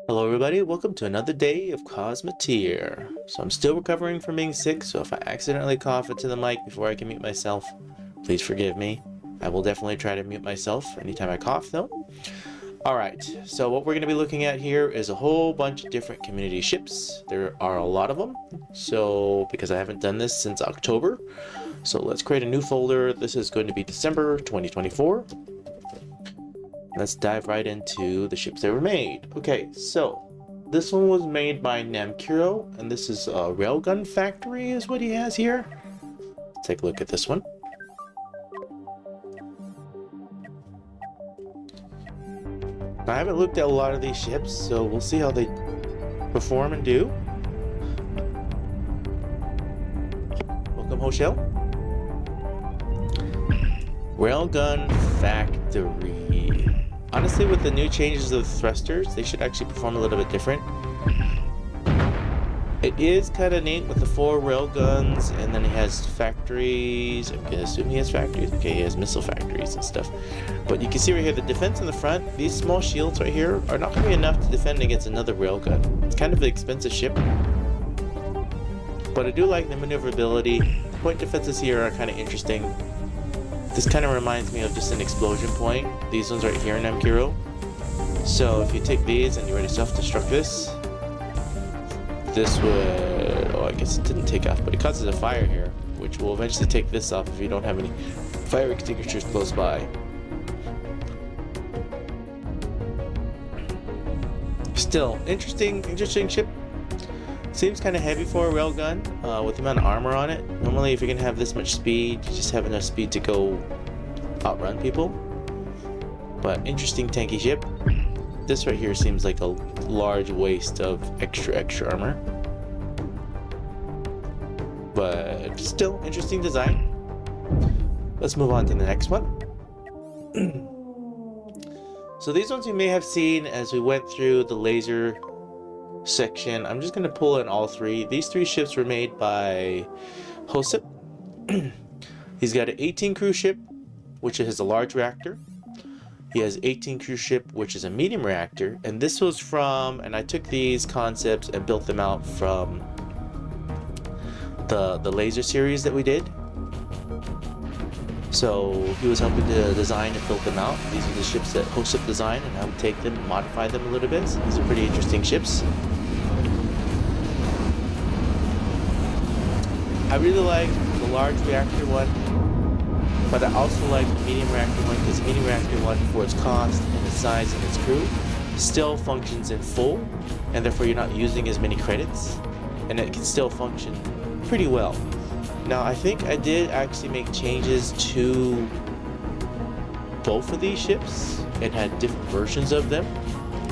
Hello everybody, welcome to another day of Cosmoteer. So I'm still recovering from being sick, so if I accidentally cough into the mic before I can mute myself, please forgive me. I will definitely try to mute myself anytime I cough though. Alright, so what we're going to be looking at here is a whole bunch of different community ships. There are a lot of them, so because I haven't done this since October. So let's create a new folder. This is going to be December 2024. Let's dive right into the ships that were made. Okay, so this one was made by Namkuro, and this is a railgun factory is what he has here. Let's take a look at this one. I haven't looked at a lot of these ships, so we'll see how they perform and do. Welcome, Hoshel. Railgun factory. Honestly, with the new changes of the thrusters, they should actually perform a little bit different. It is kind of neat with the 4 railguns, and then he has factories. I'm gonna assume he has factories. Okay, he has missile factories and stuff. But you can see right here, the defense in the front, these small shields right here are not gonna be enough to defend against another railgun. It's kind of an expensive ship. But I do like the maneuverability. The point defenses here are kind of interesting. This kind of reminds me of just an explosion point. These ones right here in Namkuro. So if you take these and you were to self-destruct this would, oh, I guess it didn't take off, but it causes a fire here, which will eventually take this off if you don't have any fire extinguishers close by. Still, interesting ship. Seems kind of heavy for a railgun with the amount of armor on it. Normally, if you're gonna have this much speed, you just have enough speed to go outrun people. But interesting tanky ship. This right here seems like a large waste of extra armor. But still, interesting design. Let's move on to the next one. So these ones you may have seen as we went through the laser section. I'm just going to pull in all 3. These 3 ships were made by Hosip. He's got an 18 crew ship, which has a large reactor. He has 18 crew ship, which is a medium reactor. And this was from, and I took these concepts and built them out from the laser series that we did. So he was helping to design and build them out. These are the ships that Hosip designed, and I would take them and modify them a little bit. So these are pretty interesting ships. I really like the large reactor one, but I also like the medium reactor one because the medium reactor one, for its cost and its size and its crew, still functions in full, and therefore you're not using as many credits, and it can still function pretty well. Now, I think I did actually make changes to both of these ships and had different versions of them.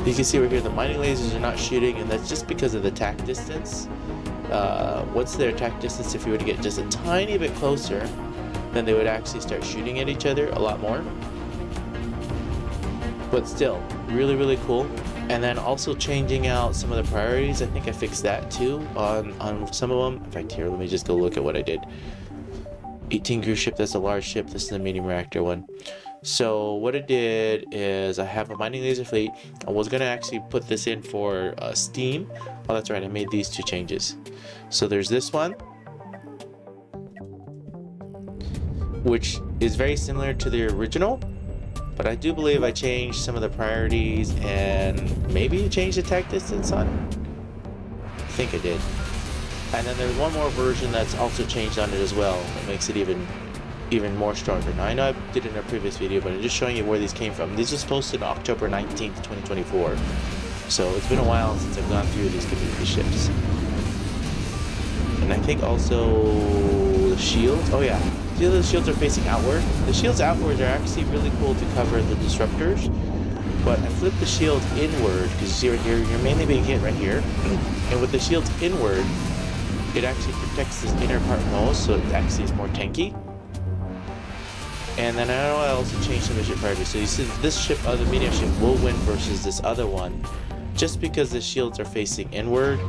You can see right here the mining lasers are not shooting, and that's just because of the attack distance. What's their attack distance? If you were to get just a tiny bit closer, then they would actually start shooting at each other a lot more. But still, really cool. And then also changing out some of the priorities. I think I fixed that too on some of them. In fact, here, let me just go look at what I did. 18 crew ship, that's a large ship. This is a medium reactor one. So what I did is I have a mining laser fleet. I was going to actually put this in for Steam. Oh, that's right. I made these 2 changes. So there's this one, which is very similar to the original. But I do believe I changed some of the priorities and maybe changed attack distance on it. I think I did. And then there's one more version that's also changed on it as well. That makes it even more stronger. Now I know I did it in a previous video, but I'm just showing you where these came from. These was posted October 19th, 2024. So it's been a while since I've gone through these community ships. And I think also the shields. Oh yeah. See how the shields are facing outward? The shields outwards are actually really cool to cover the disruptors, but I flipped the shield inward because you see right here, you're mainly being hit right here, and with the shields inward, it actually protects this inner part most, so it actually is more tanky. And then I know I also changed some of the ship priorities, so you see this ship, other medium ship, will win versus this other one, just because the shields are facing inward,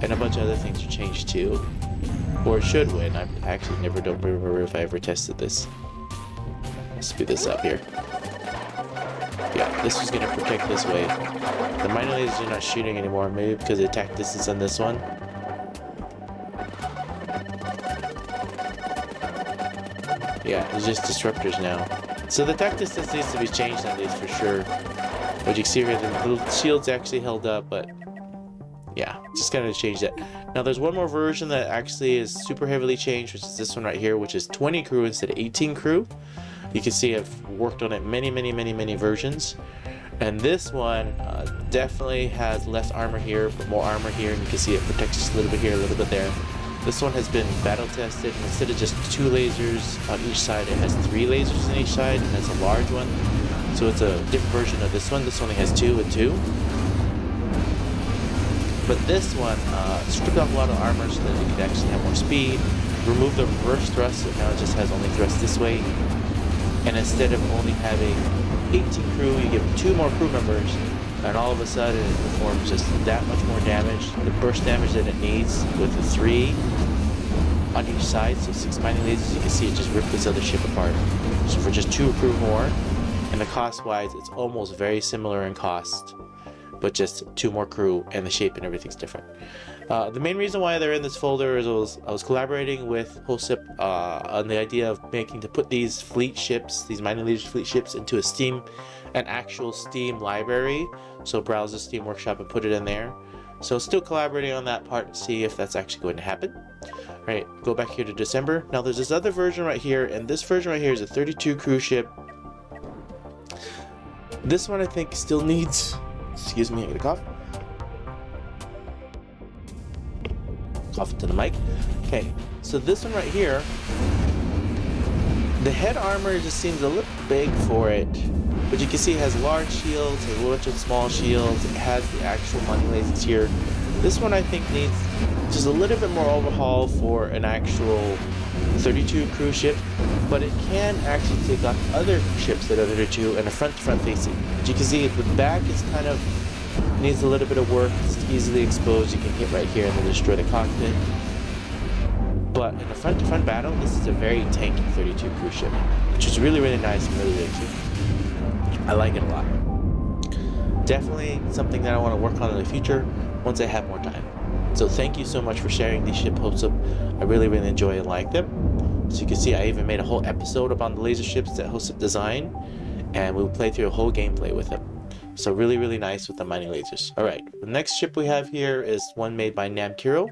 and a bunch of other things are changed too. Or it should win. I actually don't remember if I ever tested this. Let's speed this up here. Yeah. this was going to protect this way. The mining lasers are not shooting anymore, maybe because the attack distance on this one. Yeah, it's just disruptors now. So the attack distance needs to be changed on these for sure. But you can see here, the shield's actually held up, but yeah, just kind of change that. Now there's one more version that actually is super heavily changed, which is this one right here, which is 20 crew instead of 18 crew. You can see I've worked on it many versions. And this one definitely has less armor here, but more armor here, and you can see it protects just a little bit here, a little bit there. This one has been battle tested, and instead of just 2 lasers on each side, it has 3 lasers on each side, and it's a large one. So it's a different version of this one. This only has 2 and 2. But this one stripped off a lot of armor so that it could actually have more speed. Remove the reverse thrust, so now it just has only thrust this way. And instead of only having 18 crew, you give 2 more crew members, and all of a sudden it performs just that much more damage. The burst damage that it needs with the 3 on each side, so 6 mining lasers, you can see it just ripped this other ship apart. So for just 2 crew more, and the cost wise, it's almost very similar in cost, but just 2 more crew, and the shape and everything's different. The main reason why they're in this folder is I was collaborating with HOSIP on the idea of to put these fleet ships, these mining laser fleet ships, into an actual Steam library. So browse the Steam Workshop and put it in there. So still collaborating on that part to see if that's actually going to happen. All right, go back here to December. Now there's this other version right here, and this version right here is a 32 crew ship. This one I think still needs, excuse me, I got a cough. Cough into the mic. Okay, so this one right here, the head armor just seems a little big for it, but you can see it has large shields, a bunch of small shields, it has the actual mining lasers here. This one I think needs just a little bit more overhaul for an actual 32 crew ship, but it can actually take on other ships that are 32 and a front-to-front facing. As you can see, the back is kind of needs a little bit of work. It's easily exposed. You can hit right here and then destroy the cockpit. But in a front-to-front battle, this is a very tanky 32 crew ship, which is really nice and really cute. I like it a lot. Definitely something that I want to work on in the future once I have more time. So thank you so much for sharing these ship HOSIP. I really enjoy and like them. So you can see I even made a whole episode about the laser ships that HOSIP designed, and we'll play through a whole gameplay with them. So really nice with the mining lasers. Alright, the next ship we have here is one made by Namkiro.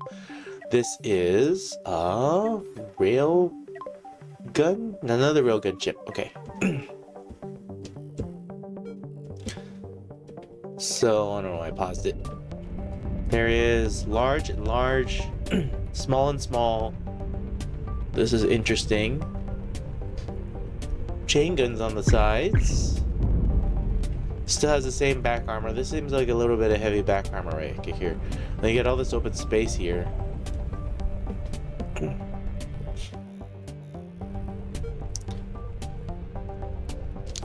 This is a railgun? Another railgun ship. Okay. So, I don't know why I paused it. There is large and large, small and small. This is interesting. Chain guns on the sides. Still has the same back armor. This seems like a little bit of heavy back armor right here. Then you get all this open space here.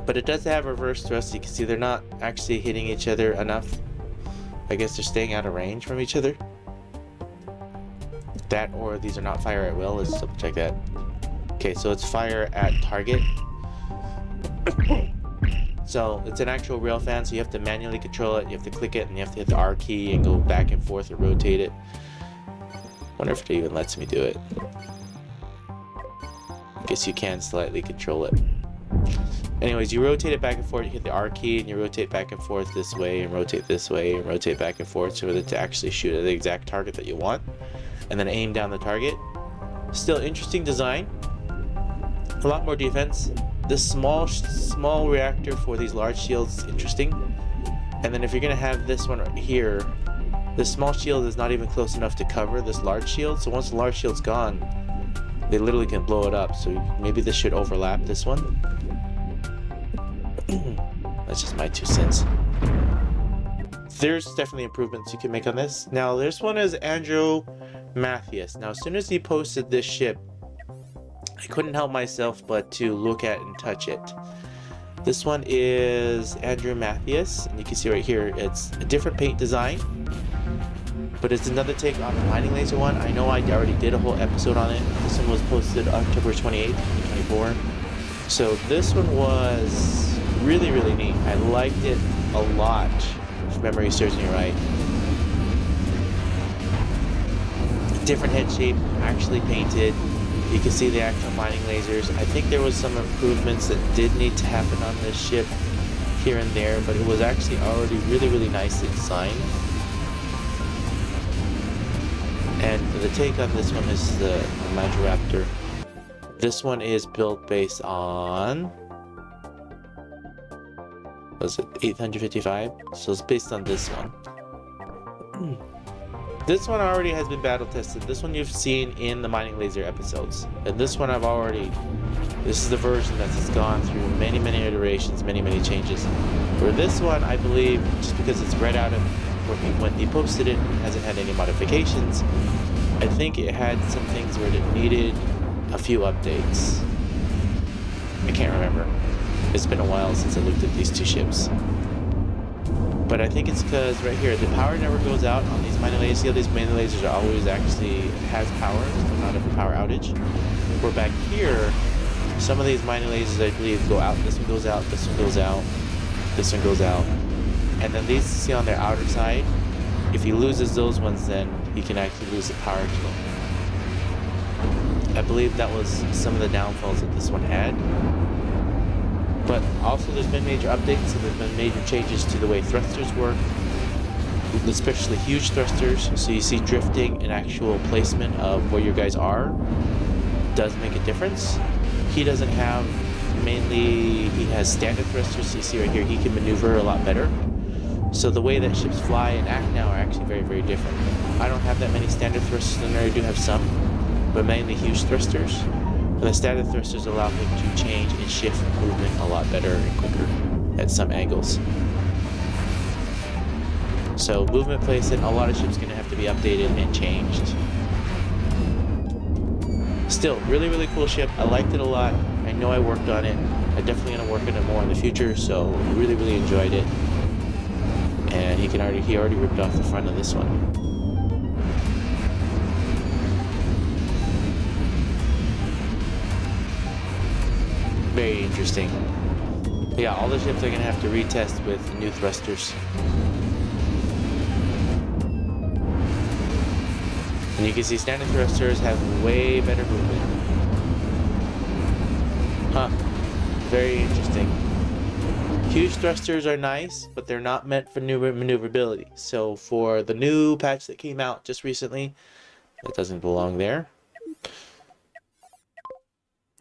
But it does have reverse thrust. You can see they're not actually hitting each other enough. I guess they're staying out of range from each other. That, or these are not fire at will. Let's double check that. Okay, so it's fire at target. So it's an actual railfan, so you have to manually control it. You have to click it, and you have to hit the R key and go back and forth and rotate it. Wonder if it even lets me do it. I guess you can slightly control it. Anyways, you rotate it back and forth, you hit the R key, and you rotate back and forth this way, and rotate this way, and rotate back and forth so that to actually shoot at the exact target that you want. And then aim down the target. Still interesting design. A lot more defense. This small reactor for these large shields is interesting. And then if you're going to have this one right here, this small shield is not even close enough to cover this large shield. So once the large shield's gone, they literally can blow it up. So maybe this should overlap this one. That's just my 2 cents. There's definitely improvements you can make on this. Now, this one is Andrew Mathias. Now, as soon as he posted this ship, I couldn't help myself but to look at and touch it. This one is Andrew Mathias, and you can see right here, it's a different paint design, but it's another take on the mining laser one. I know I already did a whole episode on it. This one was posted October 28th, 2024. So this one was Really, really neat. I liked it a lot, if memory serves me right. Different head shape, actually painted. You can see the actual mining lasers. I think there was some improvements that did need to happen on this ship here and there, but it was actually already really, really nicely designed. And the take on this one is the Magiraptor. This one is built based on, was it 855? So it's based on this one. This one already has been battle tested. This one you've seen in the mining laser episodes. And this one this is the version that's gone through many, many iterations, many, many changes. For this one, I believe, just because it's right out of when he posted it, it hasn't had any modifications. I think it had some things where it needed a few updates. I can't remember. It's been a while since I looked at these two ships. But I think it's because right here, the power never goes out on these mining lasers. See, these mining lasers are always actually has power, so not a power outage. Where back here, some of these mining lasers, I believe, go out. This one goes out, this one goes out, this one goes out. And then these, see on their outer side, if he loses those ones, then he can actually lose the power to them. I believe that was some of the downfalls that this one had. But also there's been major updates, so there's been major changes to the way thrusters work, especially huge thrusters. So you see drifting and actual placement of where your guys are does make a difference. He doesn't have, mainly he has standard thrusters, so you see right here he can maneuver a lot better. So the way that ships fly and act now are actually very, very different. I don't have that many standard thrusters in there, I do have some, but mainly huge thrusters. And the standard thrusters allow him to change and shift movement a lot better and quicker at some angles. So movement placement, a lot of ships are going to have to be updated and changed. Still, really, really cool ship. I liked it a lot. I know I worked on it. I'm definitely going to work on it more in the future, so really, really enjoyed it. And he already ripped off the front of this one. Very interesting. But yeah, all the ships are going to have to retest with new thrusters. And you can see standard thrusters have way better movement. Huh. Very interesting. Huge thrusters are nice, but they're not meant for maneuverability. So for the new patch that came out just recently, that doesn't belong there.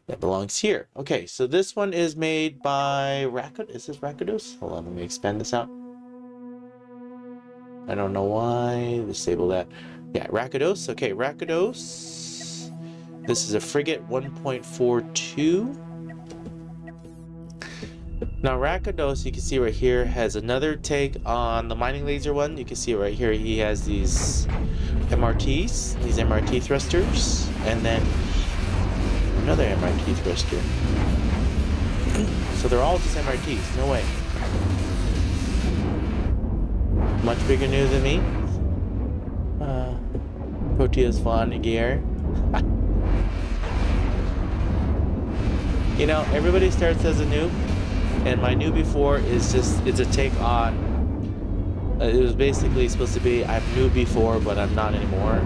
That belongs here. Okay, so this one is made by Rakidos. Is this Rakidos? Hold on, let me expand this out. I don't know why. Disable that. Yeah, Rakidos. Okay, Rakidos. This is a frigate 1.42. Now Rakidos, you can see right here, has another take on the mining laser one. You can see right here, he has these MRTs, these MRT thrusters, and then another MRT thruster. So they're all just MRTs, no way. Much bigger new than me. Proteus Fawn Gear. You know, everybody starts as a noob, and my new before is just, it's a take on, it was basically supposed to be, I'm new before, but I'm not anymore.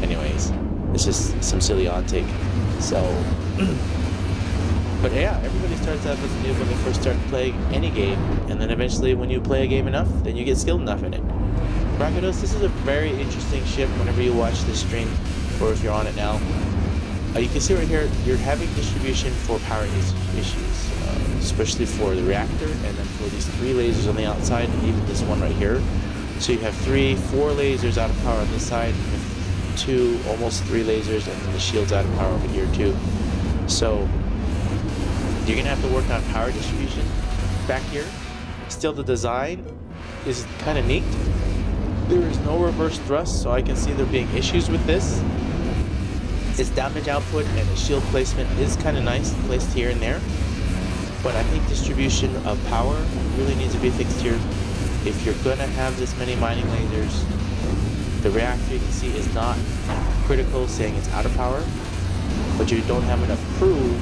Anyways, it's just some silly on take. So, but yeah, everybody starts out as a noob when they first start playing any game, and then eventually when you play a game enough, then you get skilled enough in it. Rakidos, this is a very interesting ship whenever you watch this stream, or if you're on it now. You can see right here, you're having distribution for power issues, especially for the reactor, and then for these 3 lasers on the outside, and even this one right here. So you have 4 lasers out of power on this side, and 2, almost 3 lasers, and then the shield's out of power over here too. So you're gonna have to work on power distribution back here. Still, the design is kind of neat. There is no reverse thrust, so I can see there being issues with this. Its damage output and its shield placement is kind of nice, placed here and there. But I think distribution of power really needs to be fixed here. If you're gonna have this many mining lasers, the reactor you can see is not critical, saying it's out of power, but you don't have enough crew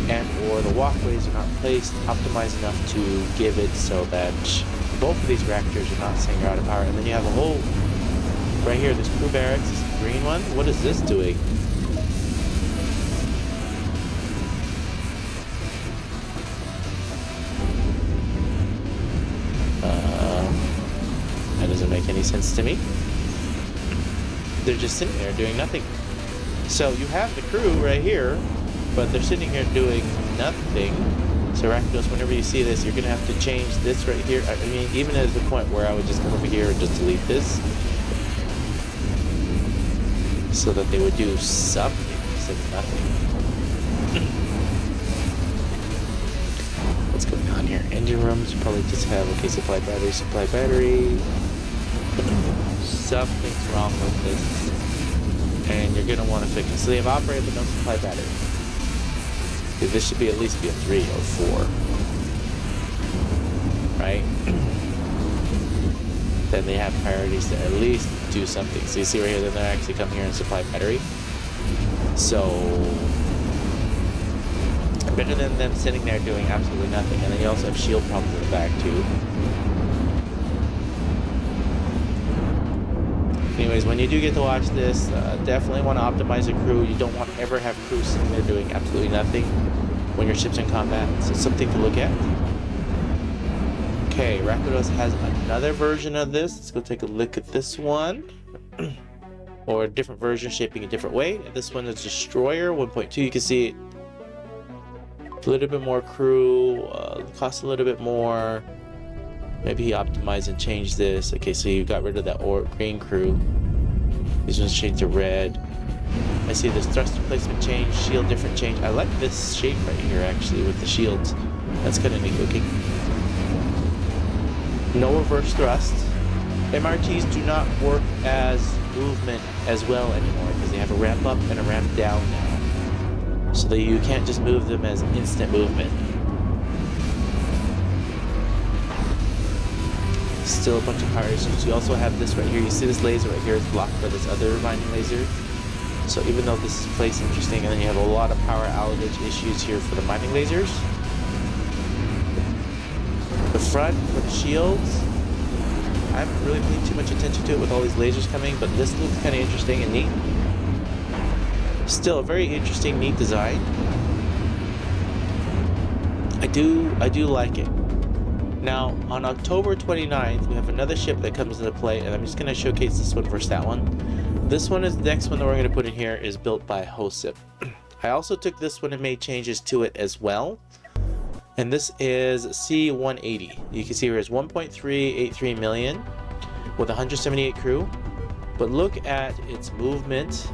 and or the walkways are not placed optimized enough to give it so that both of these reactors are not saying they're out of power. And then you have a whole, right here, this crew barracks, this green one. What is this doing? That doesn't make any sense to me. They're just sitting there doing nothing. So you have the crew right here, but they're sitting here doing nothing. So Rakdos, whenever you see this, you're gonna have to change this right here. I mean, even at the point where I would just come over here and just delete this, so that they would do something instead of nothing. What's going on here? Engine rooms probably just have, okay, supply battery, supply battery. Something's wrong with this, and you're gonna want to fix it. So they have operator but no supply battery. This should be at least be a 3 or 4, right? Then they have priorities to at least do something. So you see right here, then they're actually coming here and supply battery. So better than them sitting there doing absolutely nothing. And then you also have shield problems in the back too. Anyways, when you do get to watch this, definitely want to optimize the crew. You don't want to ever have crews sitting there doing absolutely nothing when your ship's in combat. So it's something to look at. Okay, Rakdos has another version of this. Let's go take a look at this one. Or a different version shaping a different way. This one is Destroyer 1.2. You can see a little bit more crew, costs a little bit more. Maybe he optimized and changed this. Okay, so you got rid of that green crew. These ones changed to red. I see this thruster placement change, shield different change. I like this shape right here actually with the shields. That's kind of neat looking. No reverse thrust. MRTs do not work as movement as well anymore because they have a ramp up and a ramp down now. So that you can't just move them as instant movement. Still a bunch of power issues. You also have this right here. You see this laser right here is blocked by this other mining laser. So even though this is placed interesting, and then you have a lot of power outage issues here for the mining lasers. The front for the shields, I haven't really paid too much attention to it with all these lasers coming, but this looks kind of interesting and neat. Still a very interesting, neat design. I do like it. Now, on October 29th, we have another ship that comes into play, and I'm just going to showcase this one versus that one. This one is the next one that we're going to put in here is built by Hosip. I also took this one and made changes to it as well. And this is C-180. You can see here is 1.383 million with 178 crew. But look at its movement,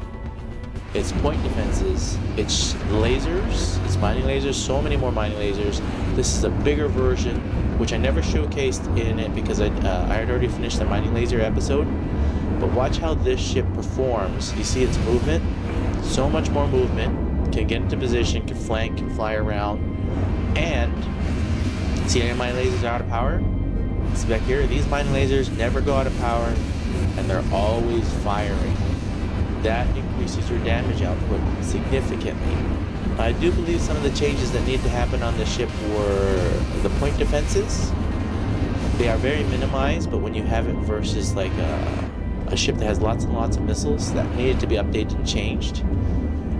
its point defenses, its lasers, its mining lasers, so many more mining lasers. This is a bigger version, which I never showcased in it because I had already finished the mining laser episode. But watch how this ship performs. You see its movement? So much more movement. Can get into position, can flank, can fly around. And, see any mining lasers are out of power? See back here, these mining lasers never go out of power, and they're always firing. That increases your damage output significantly. I do believe some of the changes that need to happen on the ship were the point defenses. They are very minimized, but when you have it versus like a ship that has lots and lots of missiles, that needed to be updated and changed.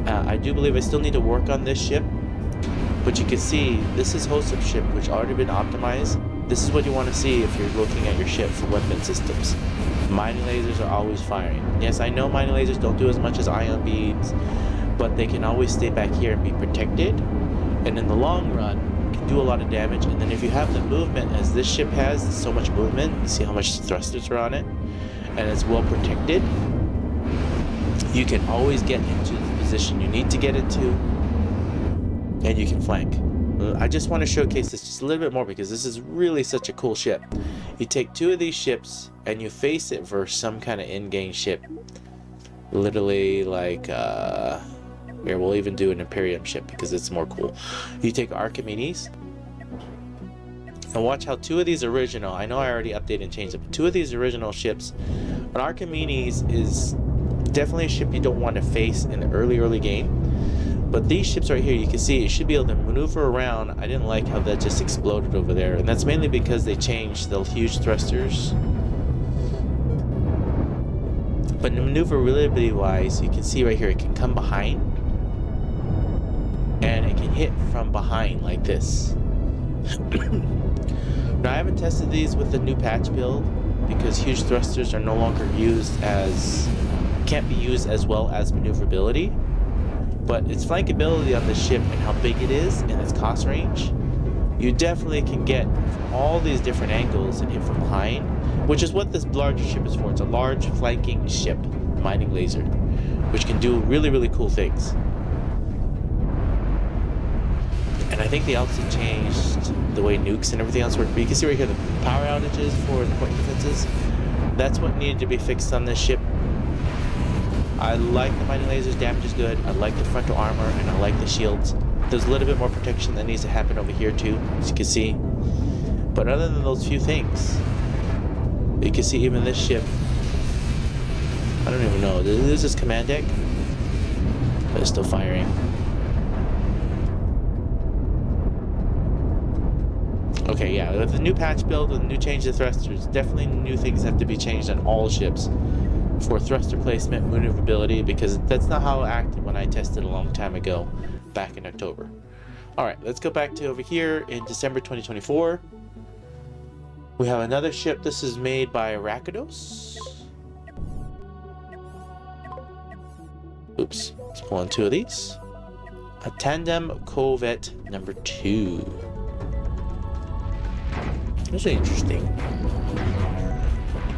I do believe I still need to work on this ship, but you can see this is Hosip's ship, which already been optimized. This is what you want to see if you're looking at your ship for weapon systems. Mining lasers are always firing. Yes, I know mining lasers don't do as much as ion beams, but they can always stay back here and be protected, and in the long run can do a lot of damage. And then if you have the movement as this ship has, so much movement, you see how much thrusters are on it, and it's well protected, you can always get into the position you need to get into, and you can flank. I just want to showcase this just a little bit more because this is really such a cool ship. You take two of these ships and you face it versus some kind of in-game ship. Literally like, here we'll even do an Imperium ship because it's more cool. You take Archimedes and watch how two of these original, I know I already updated and changed it, but two of these original ships, an Archimedes is definitely a ship you don't want to face in the early game. But these ships right here, you can see it should be able to maneuver around. I didn't like how that just exploded over there, and that's mainly because they changed the huge thrusters. But maneuverability wise, you can see right here, it can come behind, and it can hit from behind like this. Now I haven't tested these with the new patch build because huge thrusters are no longer can't be used as well as maneuverability. But its flankability on the ship and how big it is and its cost range, you definitely can get from all these different angles and hit from behind, which is what this larger ship is for. It's a large flanking ship, mining laser, which can do really, really cool things. And I think they also changed the way nukes and everything else work. But you can see right here the power outages for the point defenses. That's what needed to be fixed on this ship. I like the mining lasers, damage is good. I like the frontal armor, and I like the shields. There's a little bit more protection that needs to happen over here too, as you can see. But other than those few things, you can see even this ship, I don't even know, this is command deck, but it's still firing. Okay, yeah, with the new patch build, with the new change to thrusters, definitely new things have to be changed on all ships for thruster placement, maneuverability, because that's not how it acted when I tested a long time ago, back in October. Alright, let's go back to over here in December 2024. We have another ship. This is made by Rakidos. Oops, let's pull on two of these. A Tandem Corvette number 2. This is interesting.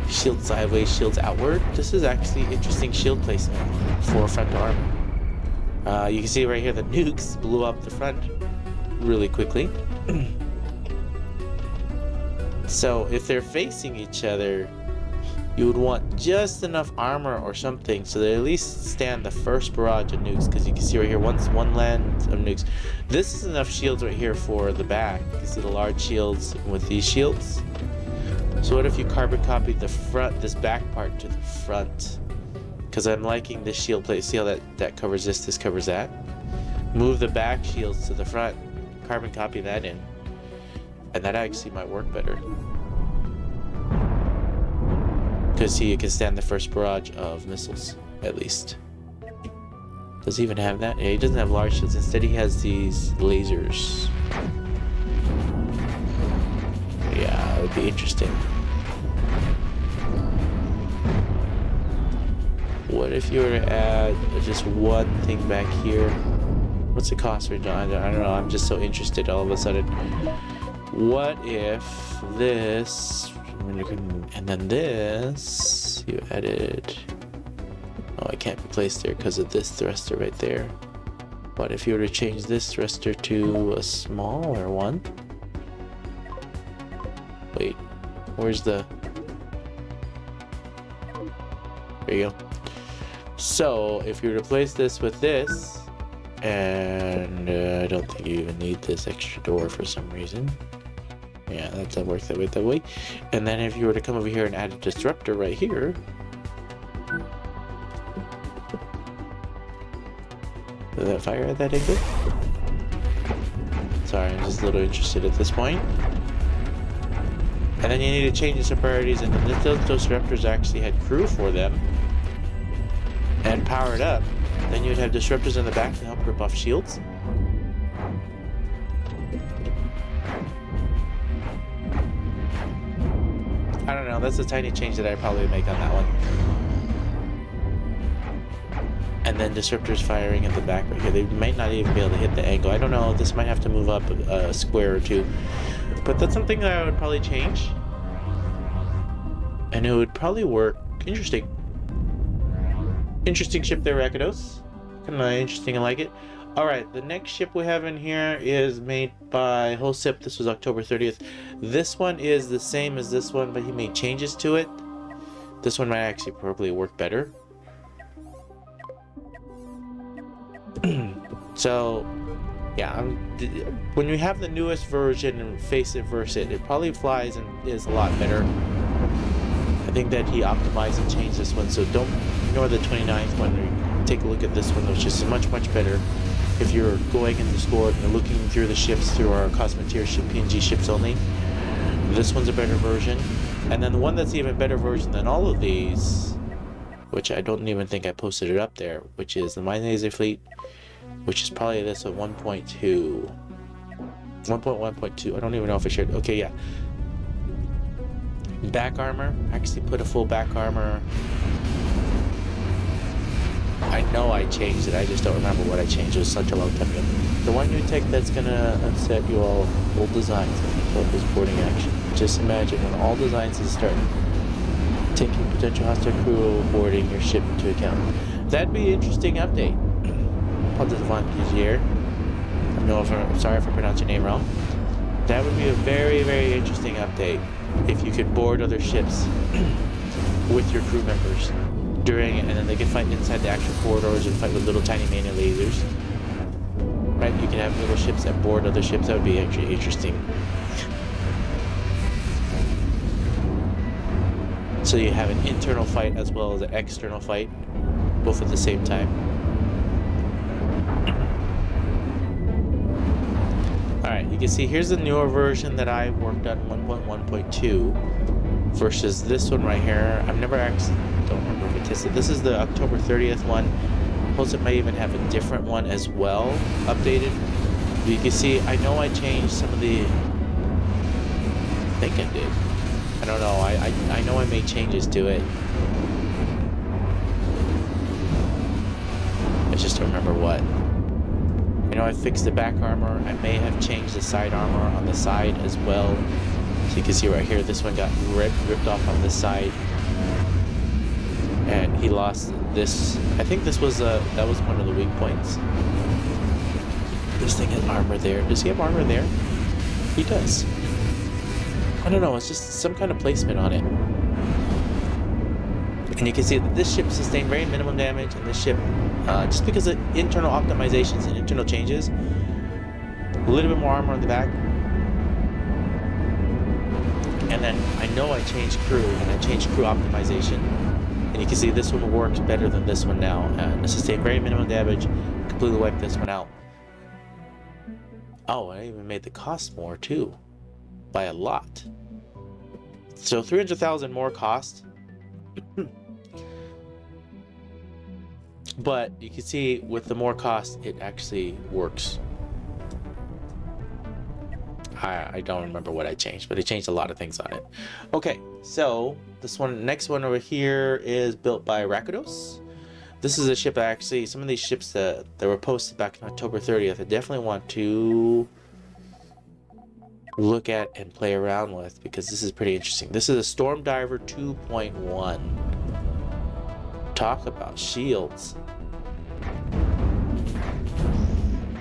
Shield sideways, shields outward. This is actually interesting shield placement for front armor. You can see right here the nukes blew up the front really quickly. So if they're facing each other, you would want just enough armor or something so they at least stand the first barrage of nukes, because you can see right here one land of nukes. This is enough shields right here for the back. You can see the large shields with these shields. So what if you carbon copied the front, this back part to the front? Because I'm liking this shield plate. See how that covers this covers that? Move the back shields to the front, carbon copy that in, and that actually might work better. Because see, you can stand the first barrage of missiles, at least. Does he even have that? Yeah, he doesn't have large shields. Instead, he has these lasers. Yeah, it would be interesting. What if you were to add just one thing back here? What's the cost range? I don't know. I'm just so interested all of a sudden. What if this, and then this, you added... Oh, I can't be placed there because of this thruster right there. What if you were to change this thruster to a smaller one? Wait, where's the... There you go. So, if you were to place this with this, and I don't think you even need this extra door for some reason. Yeah, that works that way. And then if you were to come over here and add a disruptor right here, does that fire at that angle? Sorry, I'm just a little interested at this point. And then you need to change some priorities, and if those disruptors actually had crew for them and powered up, then you'd have disruptors in the back to help rip off shields. I don't know, that's a tiny change that I'd probably make on that one. And then disruptors firing at the back right here. They might not even be able to hit the angle. I don't know, this might have to move up a square or two. But that's something that I would probably change. And it would probably work. Interesting. Interesting ship there, Rakidos. Kind of interesting, I like it. Alright, the next ship we have in here is made by Hosip. This was October 30th. This one is the same as this one, but he made changes to it. This one might actually probably work better. So, yeah, when you have the newest version and face it versus it probably flies and is a lot better. I think that he optimized and changed this one, so don't ignore the 29th one. Take a look at this one, which is much, much better. if you're going in Discord and you're looking through the ships through our Cosmoteer ship PNG ships only, this one's a better version. And then the one that's even better version than all of these, which I don't even think I posted it up there, which is the Mine Laser Fleet, which is probably this at 1.2. 1.1.2. I don't even know if I shared. Okay, yeah. Back armor. I actually put a full back armor. I know I changed it. I just don't remember what I changed. It was such a long time ago. The one new tech that's gonna upset you all, old designs. What was boarding action? Just imagine when all designs is starting taking potential hostile crew boarding your ship into account. That'd be an interesting update. Pas d'Avantage. I'm sorry if I pronounced your name wrong. That would be a very, very interesting update if you could board other ships with your crew members during it, and then they can fight inside the actual corridors and fight with little tiny mana lasers. Right? You can have little ships that board other ships. That would be actually interesting. So you have an internal fight as well as an external fight, both at the same time. Alright, you can see here's the newer version that I worked on, 1.1.2, versus this one right here. I've never actually, don't remember if I tested. This is the October 30th one. Suppose it might even have a different one as well, updated. But you can see, I know I changed some of the, I think I did. I don't know, I know I made changes to it. I just don't remember what. I know I fixed the back armor. I may have changed the side armor on the side as well. So you can see right here, this one got ripped off on this side. And he lost this. I think this was, that was one of the weak points. This thing has armor there. Does he have armor there? He does. I don't know, it's just some kind of placement on it. And you can see that this ship sustained very minimum damage, and this ship, just because of internal optimizations and internal changes, a little bit more armor on the back. And then I know I changed crew, and I changed crew optimization. And you can see this one works better than this one now. And it sustained very minimum damage, completely wiped this one out. Oh, I even made the cost more too. By a lot. So 300,000 more cost. But you can see with the more cost, it actually works. I don't remember what I changed, but I changed a lot of things on it. Okay, so this one, next one over here is built by Rakdos. This is a ship that actually, some of these ships that were posted back on October 30th, I definitely want to look at and play around with, because this is pretty interesting. This is a Storm Diver 2.1. Talk about shields.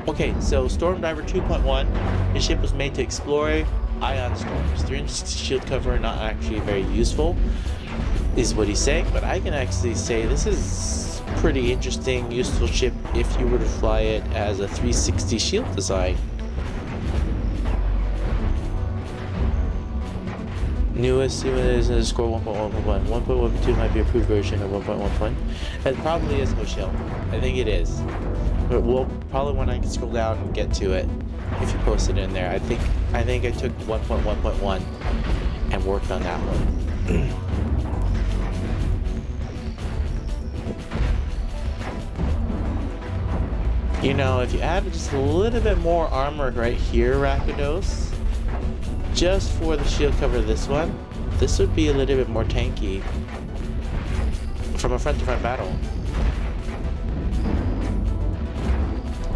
Okay, so Storm Diver 2.1, this ship was made to explore ion storms. 360 shield cover, not actually very useful, is what he's saying, but I can actually say this is pretty interesting, useful ship if you were to fly it as a 360 shield design. Newest is score 1.1.1. 1.1.2 might be approved version of 1.1. It probably is Hoshell. I think it is. But we'll probably, when I can scroll down and get to it, if you post it in there. I think I took 1.1.1 and worked on that one. You know, if you add just a little bit more armor right here, Rakdos, just for the shield cover of this one, this would be a little bit more tanky from a front-to-front battle.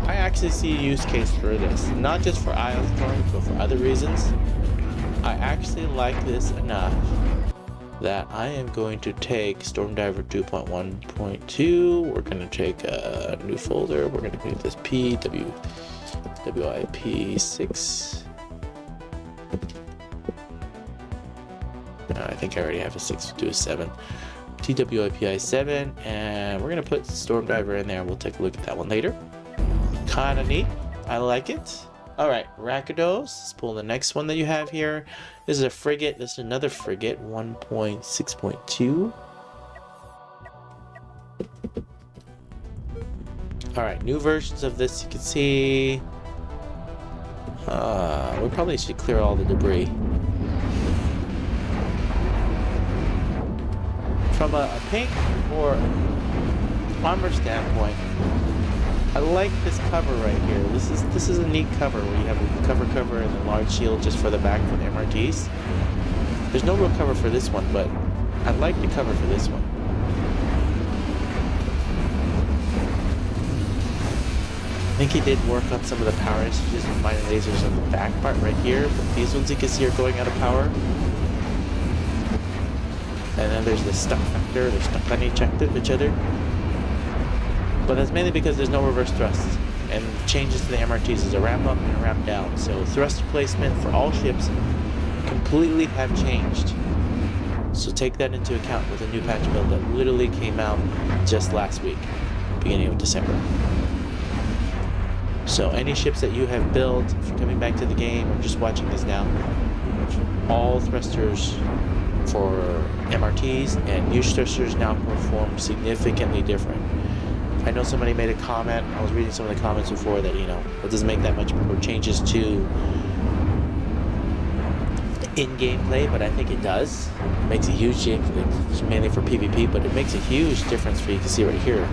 I actually see a use case for this, not just for Ion Storm, but for other reasons. I actually like this enough that I am going to take Storm Diver 2.1.2. We're going to take a new folder. We're going to make this WIP6. I think I already have a 6 to do a 7. TWIPI7, and we're going to put Storm Diver in there. We'll take a look at that one later. Kind of neat. I like it. Alright, Rakdos. Let's pull the next one that you have here. This is a frigate. This is another frigate, 1.6.2. Alright, new versions of this you can see. We probably should clear all the debris. From a paint or armor standpoint, I like this cover right here. This is a neat cover where you have a cover and a large shield just for the back for the MRTs. There's no real cover for this one, but I like the cover for this one. I think he did work on some of the power usages with mining lasers on the back part right here, but these ones you can see are going out of power. And then there's the stuck factor, they're stuck on each other. But that's mainly because there's no reverse thrust, and changes to the MRTs is a ramp up and a ramp down. So thrust placement for all ships completely have changed. So take that into account with a new patch build that literally came out just last week, beginning of December. So any ships that you have built, if you're coming back to the game or just watching this now, all thrusters for MRTs and new thrusters now perform significantly different. I know somebody made a comment, I was reading some of the comments before that, you know, it doesn't make that much more changes to in-game play, but I think it does. It makes a huge change, mainly for PvP, but it makes a huge difference for you can see right here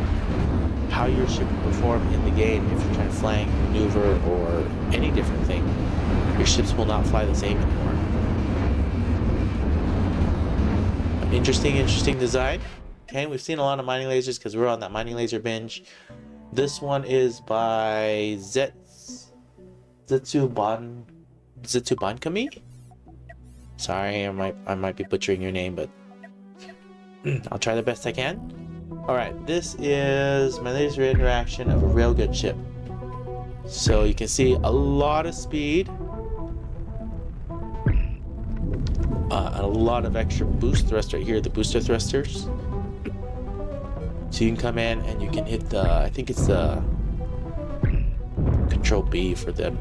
how your ship will perform in the game if you're trying to flank, maneuver, or any different thing. Your ships will not fly the same anymore. Interesting design. Okay, we've seen a lot of mining lasers because we're on that mining laser binge. This one is by Zetsu Bankami. Sorry, I might be butchering your name, but I'll try the best I can. Alright, this is my laser interaction of a railgun ship. So you can see a lot of speed. A lot of extra boost thrust right here, the booster thrusters. So you can come in and you can hit the, I think it's the Control B for them.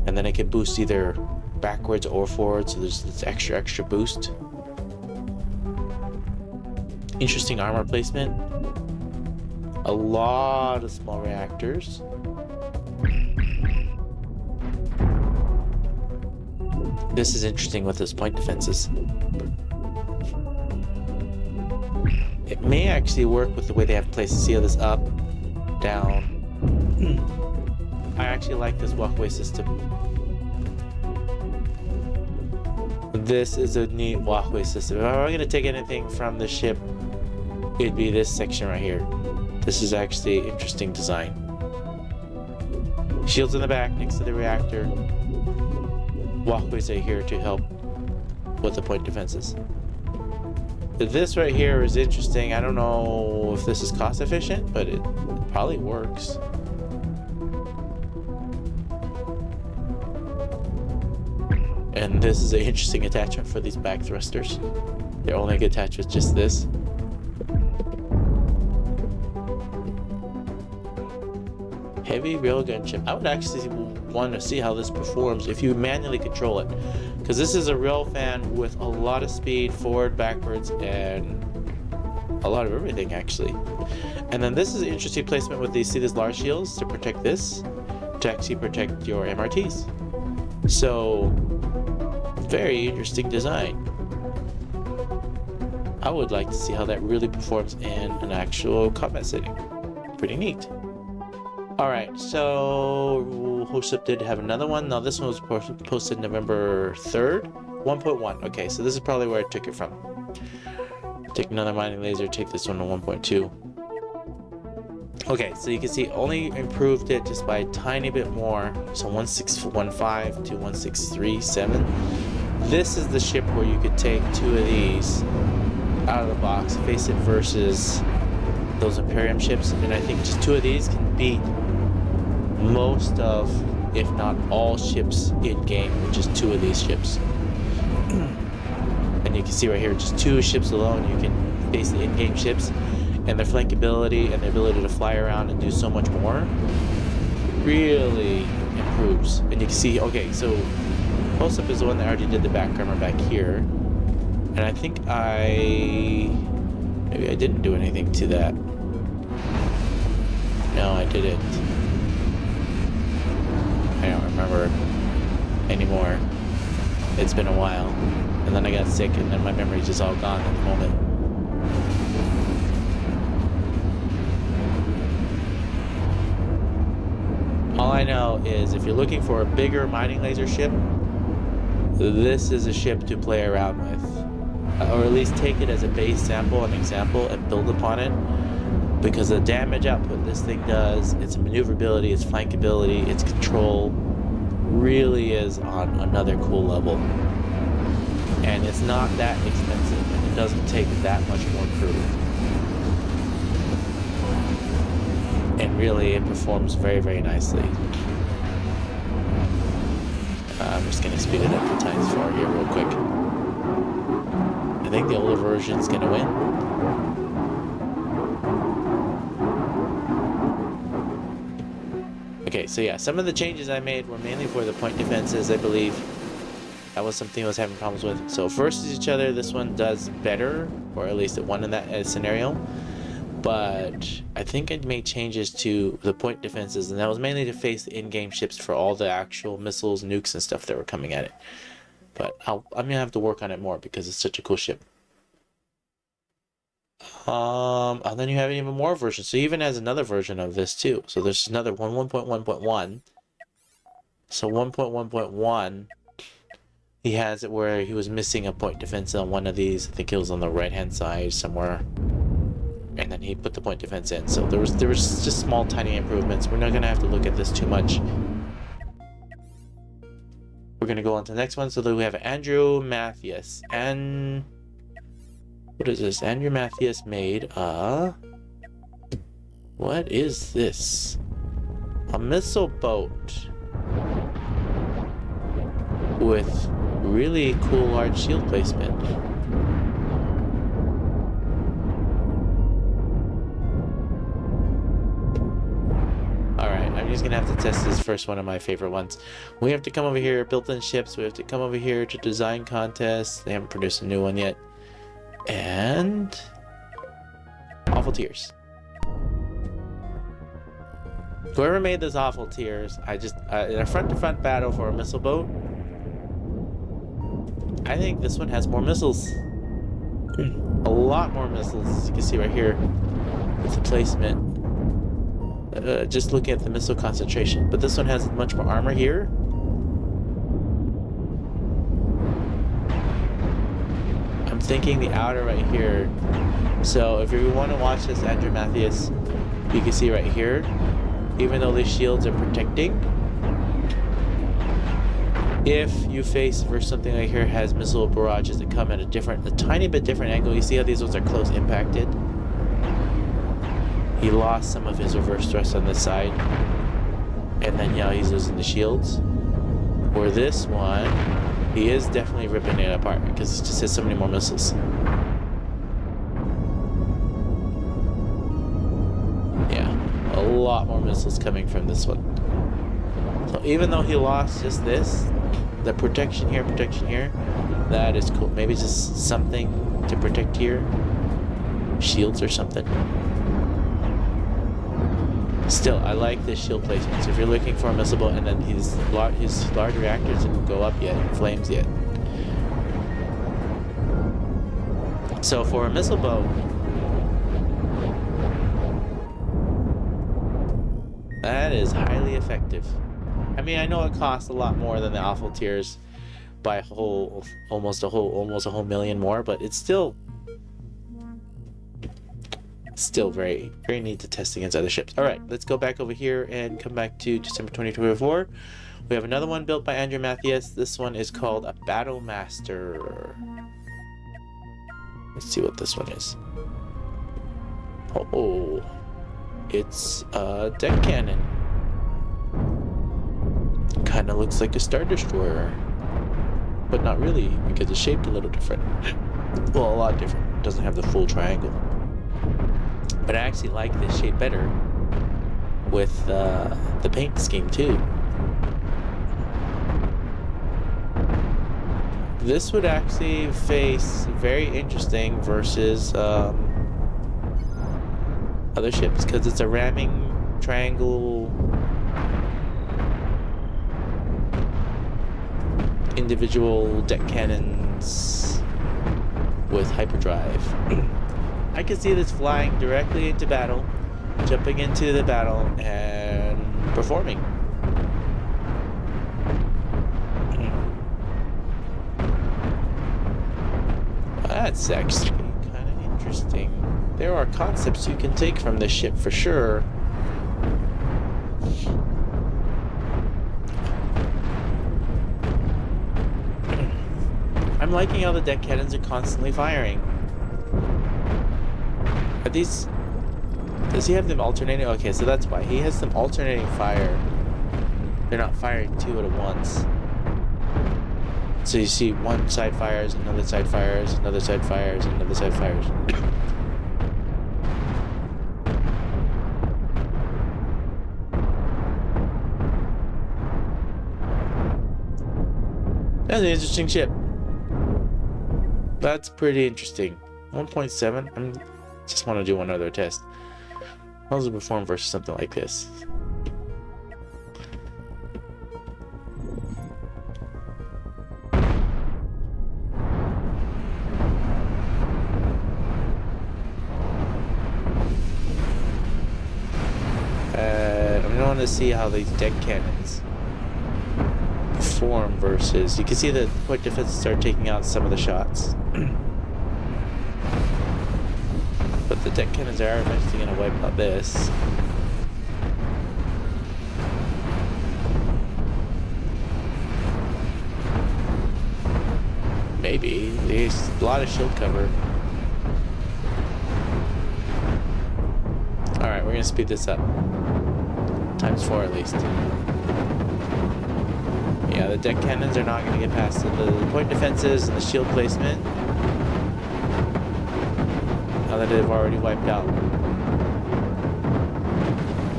And then it can boost either backwards or forward, so there's this extra boost. Interesting armor placement. A lot of small reactors. This is interesting with those point defenses. It may actually work with the way they have placed. See how this up, down. I actually like this walkway system. This is a neat walkway system. If I were going to take anything from the ship, it'd be this section right here. This is actually interesting design. Shields in the back next to the reactor. Walkways are here to help with the point defenses. This right here is interesting. I don't know if this is cost efficient, but it probably works. And this is an interesting attachment for these back thrusters. They're only attached with just this. Heavy railgun ship. I would actually want to see how this performs if you manually control it, because this is a railfan with a lot of speed, forward, backwards, and a lot of everything actually. And then this is an interesting placement with these, see these large shields to protect this, to actually protect your MRTs. So very interesting design. I would like to see how that really performs in an actual combat setting. Pretty neat. Alright, so Hostship did have another one. Now this one was posted November 3rd. 1.1. Okay, so this is probably where I took it from. Take another mining laser, take this one to 1.2. Okay, so you can see only improved it just by a tiny bit more. So 1615 to 1637. This is the ship where you could take two of these out of the box, face it versus those Imperium ships, and I think just two of these can beat most of, if not all, ships in game, which is two of these ships. And you can see right here, just two ships alone, you can face the in-game ships, and their flankability and their ability to fly around and do so much more really improves. And you can see, okay, so Close-Up is the one that already did the back armor back here, and I think maybe I didn't do anything to that. No, I didn't. I don't remember anymore. It's been a while. And then I got sick, and then my memory's just all gone at the moment. All I know is if you're looking for a bigger mining laser ship, this is a ship to play around with. Or at least take it as a base sample, an example, and build upon it. Because the damage output this thing does, its maneuverability, its flankability, its control, really is on another cool level. And it's not that expensive, and it doesn't take that much more crew. And really, it performs very, very nicely. I'm just going to speed it up to times 4 here real quick. I think the older version's going to win. Okay, so yeah, some of the changes I made were mainly for the point defenses, I believe. That was something I was having problems with. So versus each other, this one does better, or at least it won in that scenario. But I think I made changes to the point defenses, and that was mainly to face the in-game ships for all the actual missiles, nukes, and stuff that were coming at it. But I'm gonna have to work on it more because it's such a cool ship. And then you have even more versions. So it even has another version of this too. So there's another 1.1.1. So 1.1.1, he has it where he was missing a point defense on one of these. I think it was on the right-hand side somewhere. And then he put the point defense in. So there was just small, tiny improvements. We're not gonna have to look at this too much. We're gonna go on to the next one. So then we have Andrew Mathias. And what is this? Andrew Mathias made what is this? A missile boat with really cool large shield placement. Alright, I'm just gonna have to test this first, one of my favorite ones. We have to come over here, built-in ships, we have to come over here to design contests. They haven't produced a new one yet. And awful tears. Whoever made this awful tears, in a front-to-front battle for a missile boat, I think this one has more missiles. A lot more missiles, as you can see right here with the placement. Just looking at the missile concentration. But this one has much more armor here. I'm thinking the outer right here. So if you want to watch this Andrew Mathias, you can see right here, even though the shields are protecting, if you face versus something like here has missile barrages that come at a tiny bit different angle. You see how these ones are close impacted? He lost some of his reverse thrust on this side, and then now he's losing the shields. Where this one, he is definitely ripping it apart because it just has so many more missiles. Yeah, a lot more missiles coming from this one. So even though he lost just this, the protection here, that is cool. Maybe just something to protect here, shields or something. Still, I like this shield placement. So if you're looking for a missile boat and then his large reactors didn't go up yet, in flames yet. So for a missile boat, that is highly effective. I mean, I know it costs a lot more than the awful tiers by almost a whole million more, but it's still very, very neat to test against other ships. All right, let's go back over here and come back to December 2024. We have another one built by Andrew Mathias. This one is called a Battle Master. Let's see what this one is. Oh, it's a deck cannon. Kind of looks like a Star Destroyer, but not really because it's shaped a little different. Well, a lot different. It doesn't have the full triangle. But I actually like this shape better with the paint scheme too. This would actually face very interesting versus other ships because it's a ramming triangle individual deck cannons with hyperdrive. I can see this flying directly into battle, jumping into the battle, and performing. That's actually kind of interesting. There are concepts you can take from this ship for sure. I'm liking how the deck cannons are constantly firing. Are these... Does he have them alternating? Okay, so that's why. He has them alternating fire. They're not firing two at once. So you see one side fires, another side fires, another side fires, another side fires. That's an interesting ship. That's pretty interesting. 1.7. I just want to do one other test. How does it perform versus something like this? I want to see how these deck cannons perform versus... You can see the point defenses start taking out some of the shots. But the deck cannons are eventually going to wipe out this. Maybe. There's a lot of shield cover. Alright, we're going to speed this up. ×4 at least. Yeah, the deck cannons are not going to get past the point defenses and the shield placement. Now that they've already wiped out.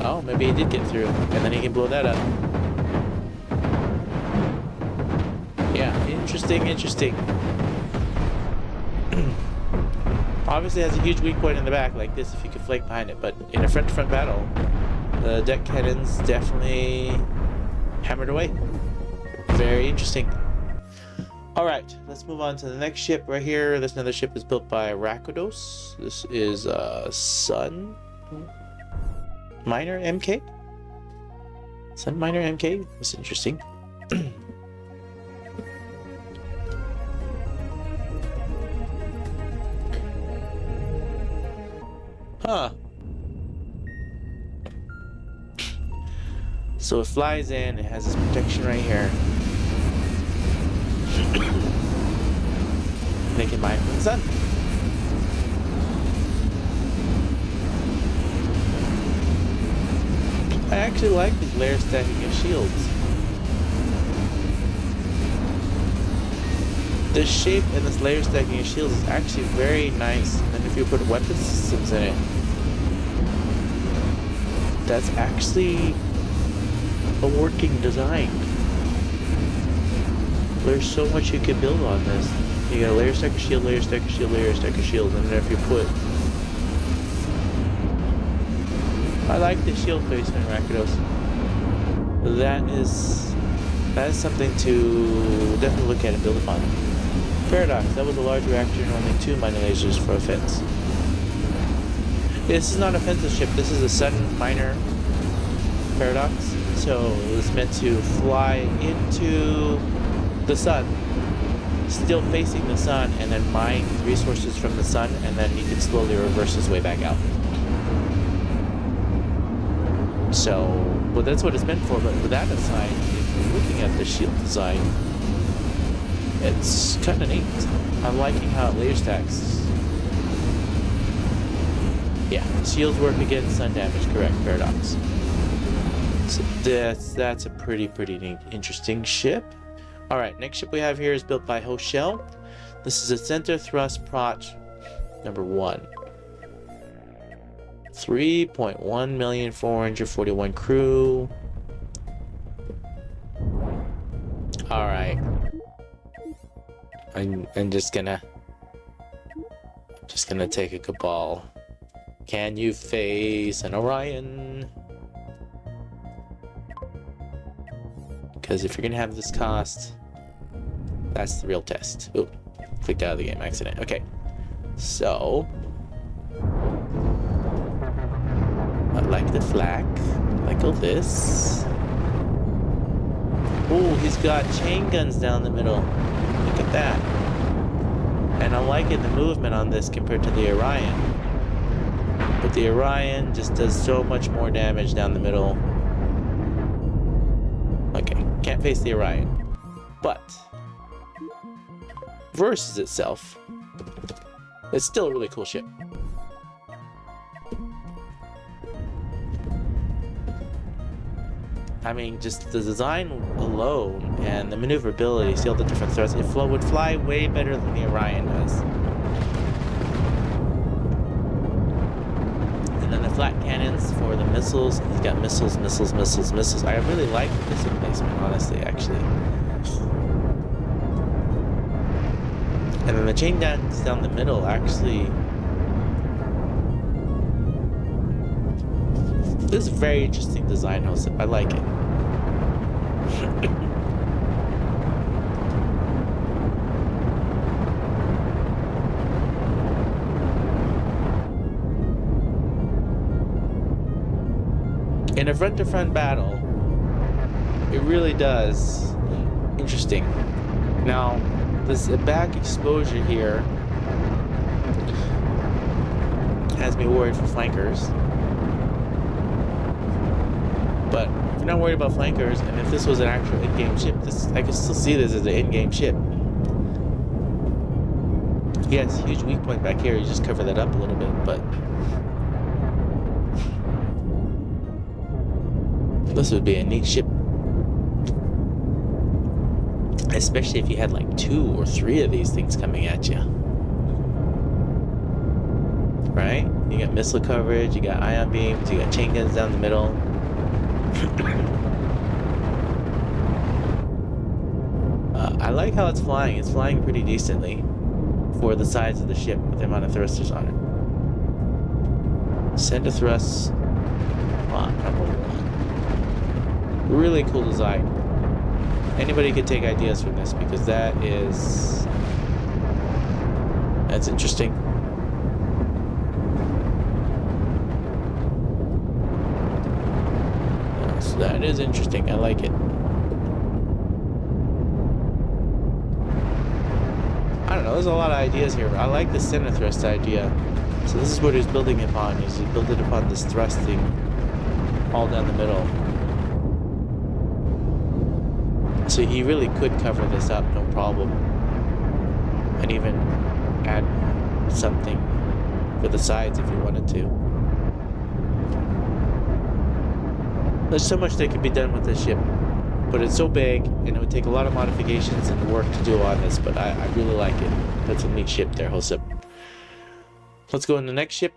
Oh, maybe he did get through, and then he can blow that up. Yeah, interesting. Obviously has a huge weak point in the back like this if you could flank behind it, but in a front-to-front battle, the deck cannons definitely hammered away. Very interesting. Alright, let's move on to the next ship right here. This another ship is built by Rakodos. This is Sun Miner MK? Sun Miner MK? That's interesting. Huh. So it flies in, it has this protection right here. They can mine from the sun. I actually like these layer stacking of shields. This shape and this layer stacking of shields is actually very nice. And if you put weapon systems in it, that's actually a working design. There's so much you can build on this. You got a layer stacker shield, layer stacker shield, layer stacker shield, and then if you put... I like the shield placement, Rakodos. That is something to definitely look at and build upon. Paradox, that was a large reactor and only 2 miner lasers for offense. This is not an offensive ship, this is a Sun Miner Paradox. So it's meant to fly into the sun, still facing the sun, and then mine resources from the sun, and then he can slowly reverse his way back out. So, well, that's what it's meant for, but with that aside, if you're looking at the shield design, it's kind of neat. I'm liking how it layer stacks. Yeah, shields work against sun damage, correct, Paradox. So that's a pretty neat, interesting ship. Alright, next ship we have here is built by Hoshell. This is a center thrust prot number 1. 3.1,441 crew. Alright. I'm just gonna take a Cabal. Can you face an Orion? Because if you're gonna have this cost, that's the real test. Ooh, clicked out of the game, accident. Okay, so I like the flak. I like all this. Oh, he's got chain guns down the middle. Look at that. And I'm liking the movement on this compared to the Orion. But the Orion just does so much more damage down the middle. Okay, can't face the Orion. But versus itself, it's still a really cool ship. I mean, just the design alone and the maneuverability, see all the different thrusts, it would fly way better than the Orion does. And then the flat cannons for the missiles, he's got missiles, missiles, missiles, missiles. I really like the missile placement, honestly, actually. And then the chain guns down the middle, actually. This is a very interesting design, Joseph. I like it. In a front-to-front battle, it really does. Interesting. Now, this back exposure here has me worried for flankers. But if you're not worried about flankers, and if this was an actual in-game ship, I can still see this as an in-game ship. He has a huge weak point back here. You just cover that up a little bit, but this would be a neat ship. Especially if you had like 2 or 3 of these things coming at you. Right? You got missile coverage, you got ion beams, you got chain guns down the middle. I like how it's flying. It's flying pretty decently for the size of the ship with the amount of thrusters on it. Center thrusts on number 1. Really cool design. Anybody could take ideas from this because that's interesting. So that is interesting. I like it. I don't know. There's a lot of ideas here. I like the center thrust idea. So this is what he's building upon. He's building upon this thrusting all down the middle. So he really could cover this up, no problem. And even add something for the sides if you wanted to. There's so much that could be done with this ship. But it's so big, and it would take a lot of modifications and work to do on this, but I really like it. That's a neat ship there, Josep. Let's go in the next ship.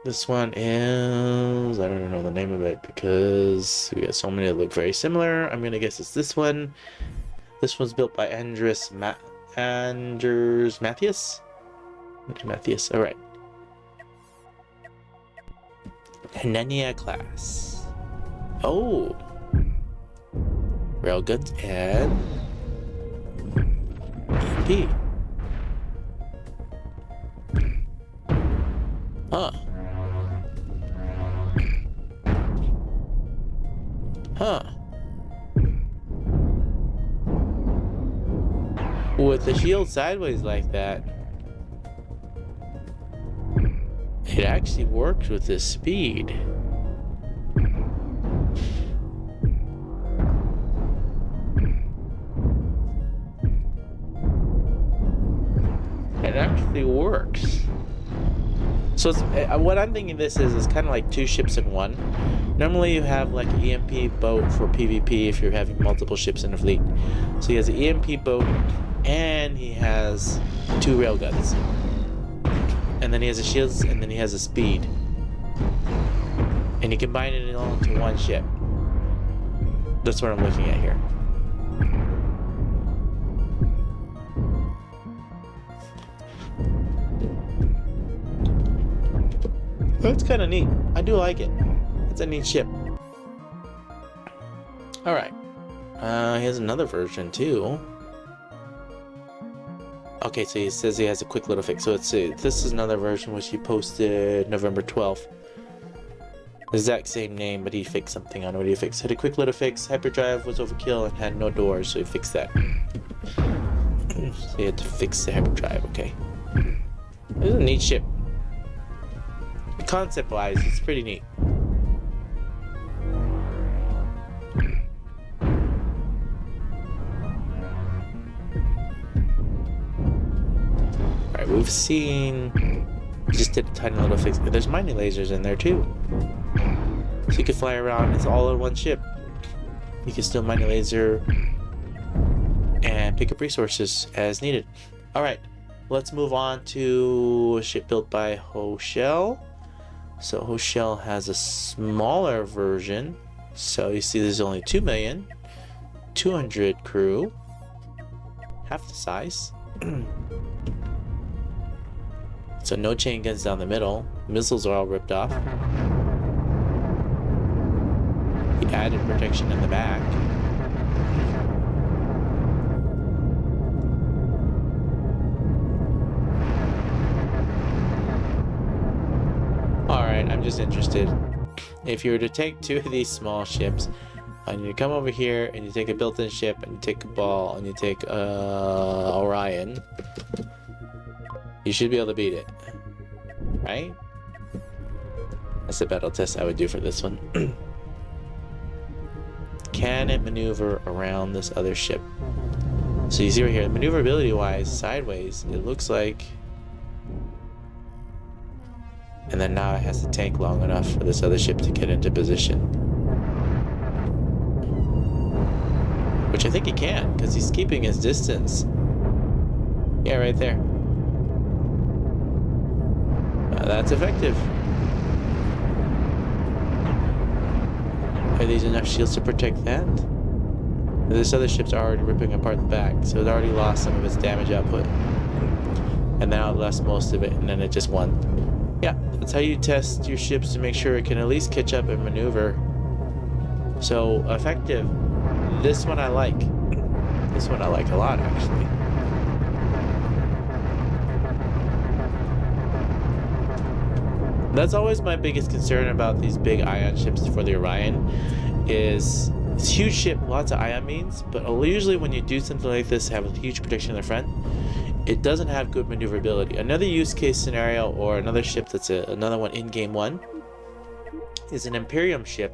This one is... I don't know the name of it because we got so many that look very similar. I'm going to guess it's this one. This one's built by Anders Mathias? Mathias, alright. Hanenia class. Oh! Railguns and... EMP. Huh. Huh. With the shield sideways like that, it actually works with this speed. It actually works. So it's, what I'm thinking this is kind of like 2 ships in one. Normally you have like an EMP boat for PvP if you're having multiple ships in a fleet. So he has an EMP boat and he has 2 railguns. And then he has a shields and then he has a speed. And you combine it all into one ship. That's what I'm looking at here. That's kind of neat. I do like it. It's a neat ship. Alright. he has another version too. Okay, so he says he has a quick little fix. So let's see. This is another version which he posted November 12th. The exact same name, but he fixed something on it. What did he fix? Had a quick little fix. Hyperdrive was overkill and had no doors, so he fixed that. So he had to fix the hyperdrive. Okay. This is a neat ship. Concept-wise, it's pretty neat. Alright, we've seen... Just did a tiny little fix. There's mining lasers in there too. So you can fly around. It's all in one ship. You can still mine a laser and pick up resources as needed. Alright, let's move on to a ship built by Hoshell. So Hoshell has a smaller version. So you see there's only 2,200,000 crew. Half the size. So no chain guns down the middle. Missiles are all ripped off. He added protection in the back. Alright, I'm just interested. If you were to take two of these small ships, and you come over here and you take a built-in ship and you take a ball and you take Orion, you should be able to beat it, right? That's the battle test I would do for this one. Can it maneuver around this other ship? So you see right here, maneuverability wise, sideways, it looks like. And then now it has to tank long enough for this other ship to get into position. Which I think he can, because he's keeping his distance. Yeah, right there. That's effective. Are these enough shields to protect that? This other ship's already ripping apart the back, so it already lost some of its damage output. And now it lost most of it, and then it just won. Yeah, that's how you test your ships to make sure it can at least catch up and maneuver. So, effective. This one I like. This one I like a lot, actually. That's always my biggest concern about these big ion ships for the Orion, is it's a huge ship, lots of ion beams, but usually when you do something like this, have a huge protection in the front, it doesn't have good maneuverability. Another use case scenario, or another ship that's another one in game one, is an Imperium ship,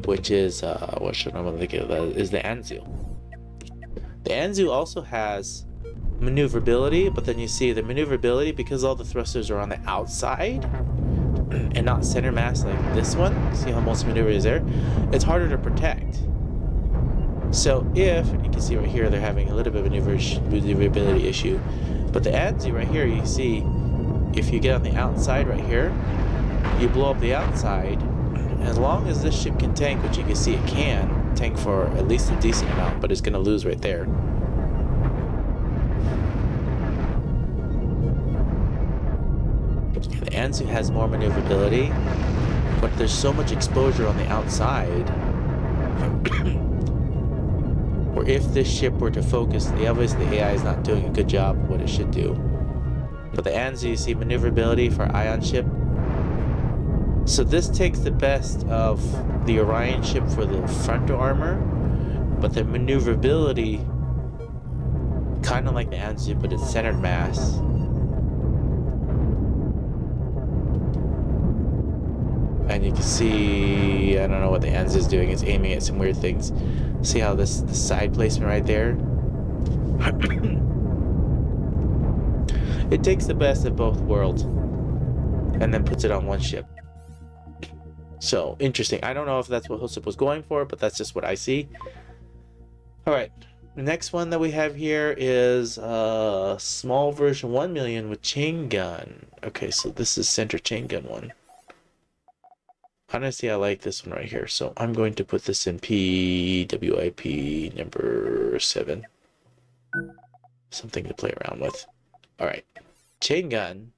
which is, what should I think of, is the Anzu. The Anzu also has maneuverability, but then you see the maneuverability, because all the thrusters are on the outside and not center mass like this one, see how most maneuver is there, it's harder to protect. So if, and you can see right here, they're having a little bit of maneuverability issue, but the Anzu right here, you see, if you get on the outside right here, you blow up the outside, and as long as this ship can tank, which you can see it can tank for at least a decent amount, but it's going to lose right there. The Anzu has more maneuverability, but there's so much exposure on the outside where if this ship were to focus, obviously the AI is not doing a good job of what it should do. But the Anzu, you see maneuverability for ion ship. So this takes the best of the Orion ship for the frontal armor, but the maneuverability, kind of like the Anzu, but it's centered mass. And you can see, I don't know what the Anzu is doing, it's aiming at some weird things. See how the side placement right there? It takes the best of both worlds and then puts it on one ship. So, interesting. I don't know if that's what Hosip was going for, but that's just what I see. Alright, the next one that we have here is a small version 1 million with chain gun. Okay, so this is center chain gun one. Honestly, I like this one right here, so I'm going to put this in PWIP number 7. Something to play around with. Alright. Chain gun.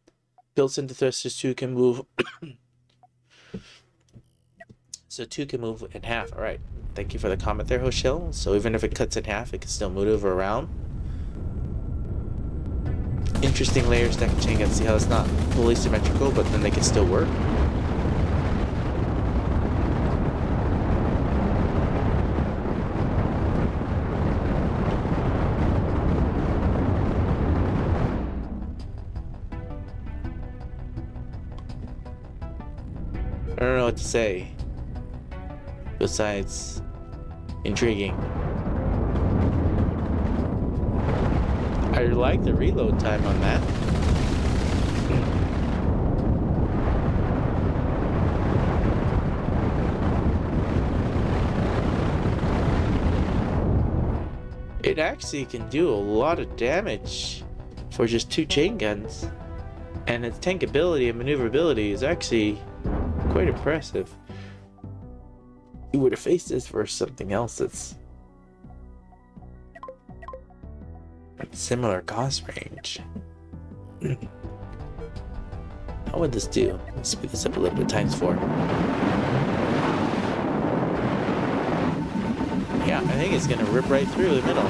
Built into thrusters 2 can move So 2 can move in half. All right. Thank you for the comment there, Hoshell. So even if it cuts in half, it can still maneuver around. Interesting layer stack and chain gun. See how it's not fully symmetrical, but then they can still work. I don't know what to say besides intriguing. I like the reload time on that. It actually can do a lot of damage for just 2 chain guns, and its tankability and maneuverability is actually quite impressive. You would have faced this versus something else that's similar cost range. How would this do? Let's speed this up a little bit, ×4. Yeah, I think it's gonna rip right through the middle.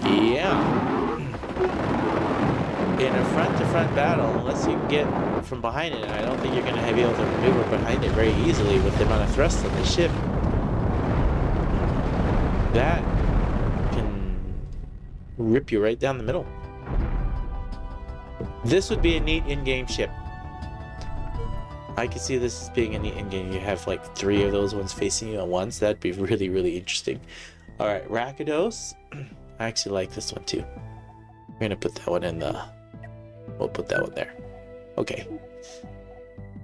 Yeah. In a front-to-front battle, unless you can get from behind it, I don't think you're gonna be able to maneuver behind it very easily with the amount of thrust on the ship. That can rip you right down the middle. This would be a neat in-game ship. I could see this as being a neat in-game. You have like 3 of those ones facing you at once. That'd be really, really interesting. Alright, Rakidos. I actually like this one too. We're gonna put that one in the... We'll put that one there. Okay.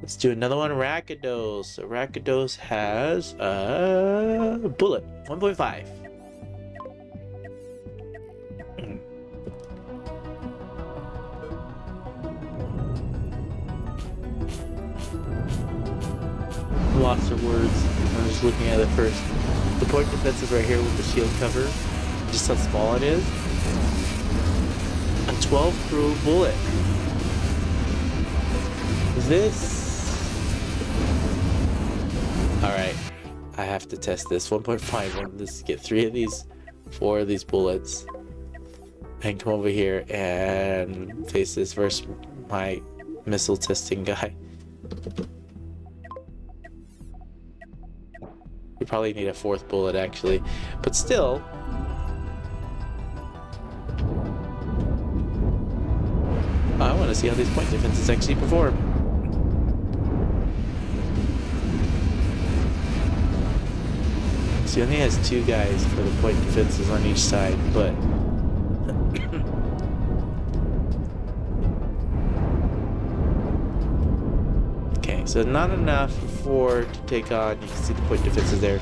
Let's do another one. Rakidos. So Rakidos has a bullet. 1.5. Lots of words. I'm just looking at it first. The point defense is right here with the shield cover. Just how small it is. A 12 crew bullet. This... Alright. I have to test this. 1.5. I want this to get 3 of these, 4 of these bullets. And come over here and face this versus my missile testing guy. We probably need a 4th bullet actually. But still... I want to see how these point defenses actually perform. So he only has 2 guys for the point defenses on each side, but... Okay, so not enough for 4 to take on. You can see the point defenses there.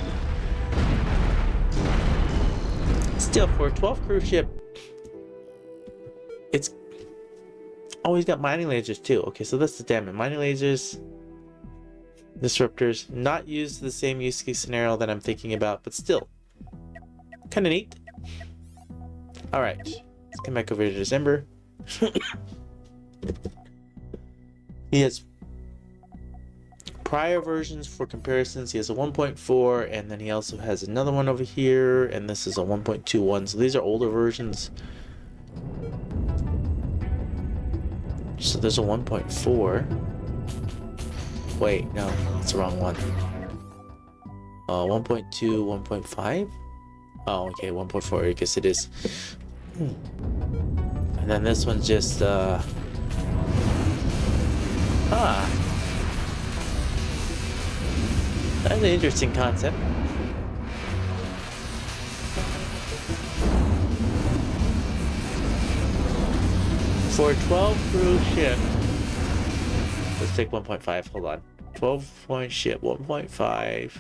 Still, for a 12 crew ship, it's... Oh, he's got mining lasers too. Okay, so that's the damage. Mining lasers, disruptors, not used the same use case scenario that I'm thinking about, but still, kind of neat. All right, let's come back over to December. He has prior versions for comparisons. He has a 1.4, and then he also has another one over here, and this is a 1.21. So these are older versions. So there's a 1.4. Wait, no, that's the wrong one. 1.2, 1.5? Oh, okay, 1.4, I guess it is. And then this one's just, That's an interesting concept. For a 12 crew ship, let's take 1.5, hold on. 12 point ship, 1.5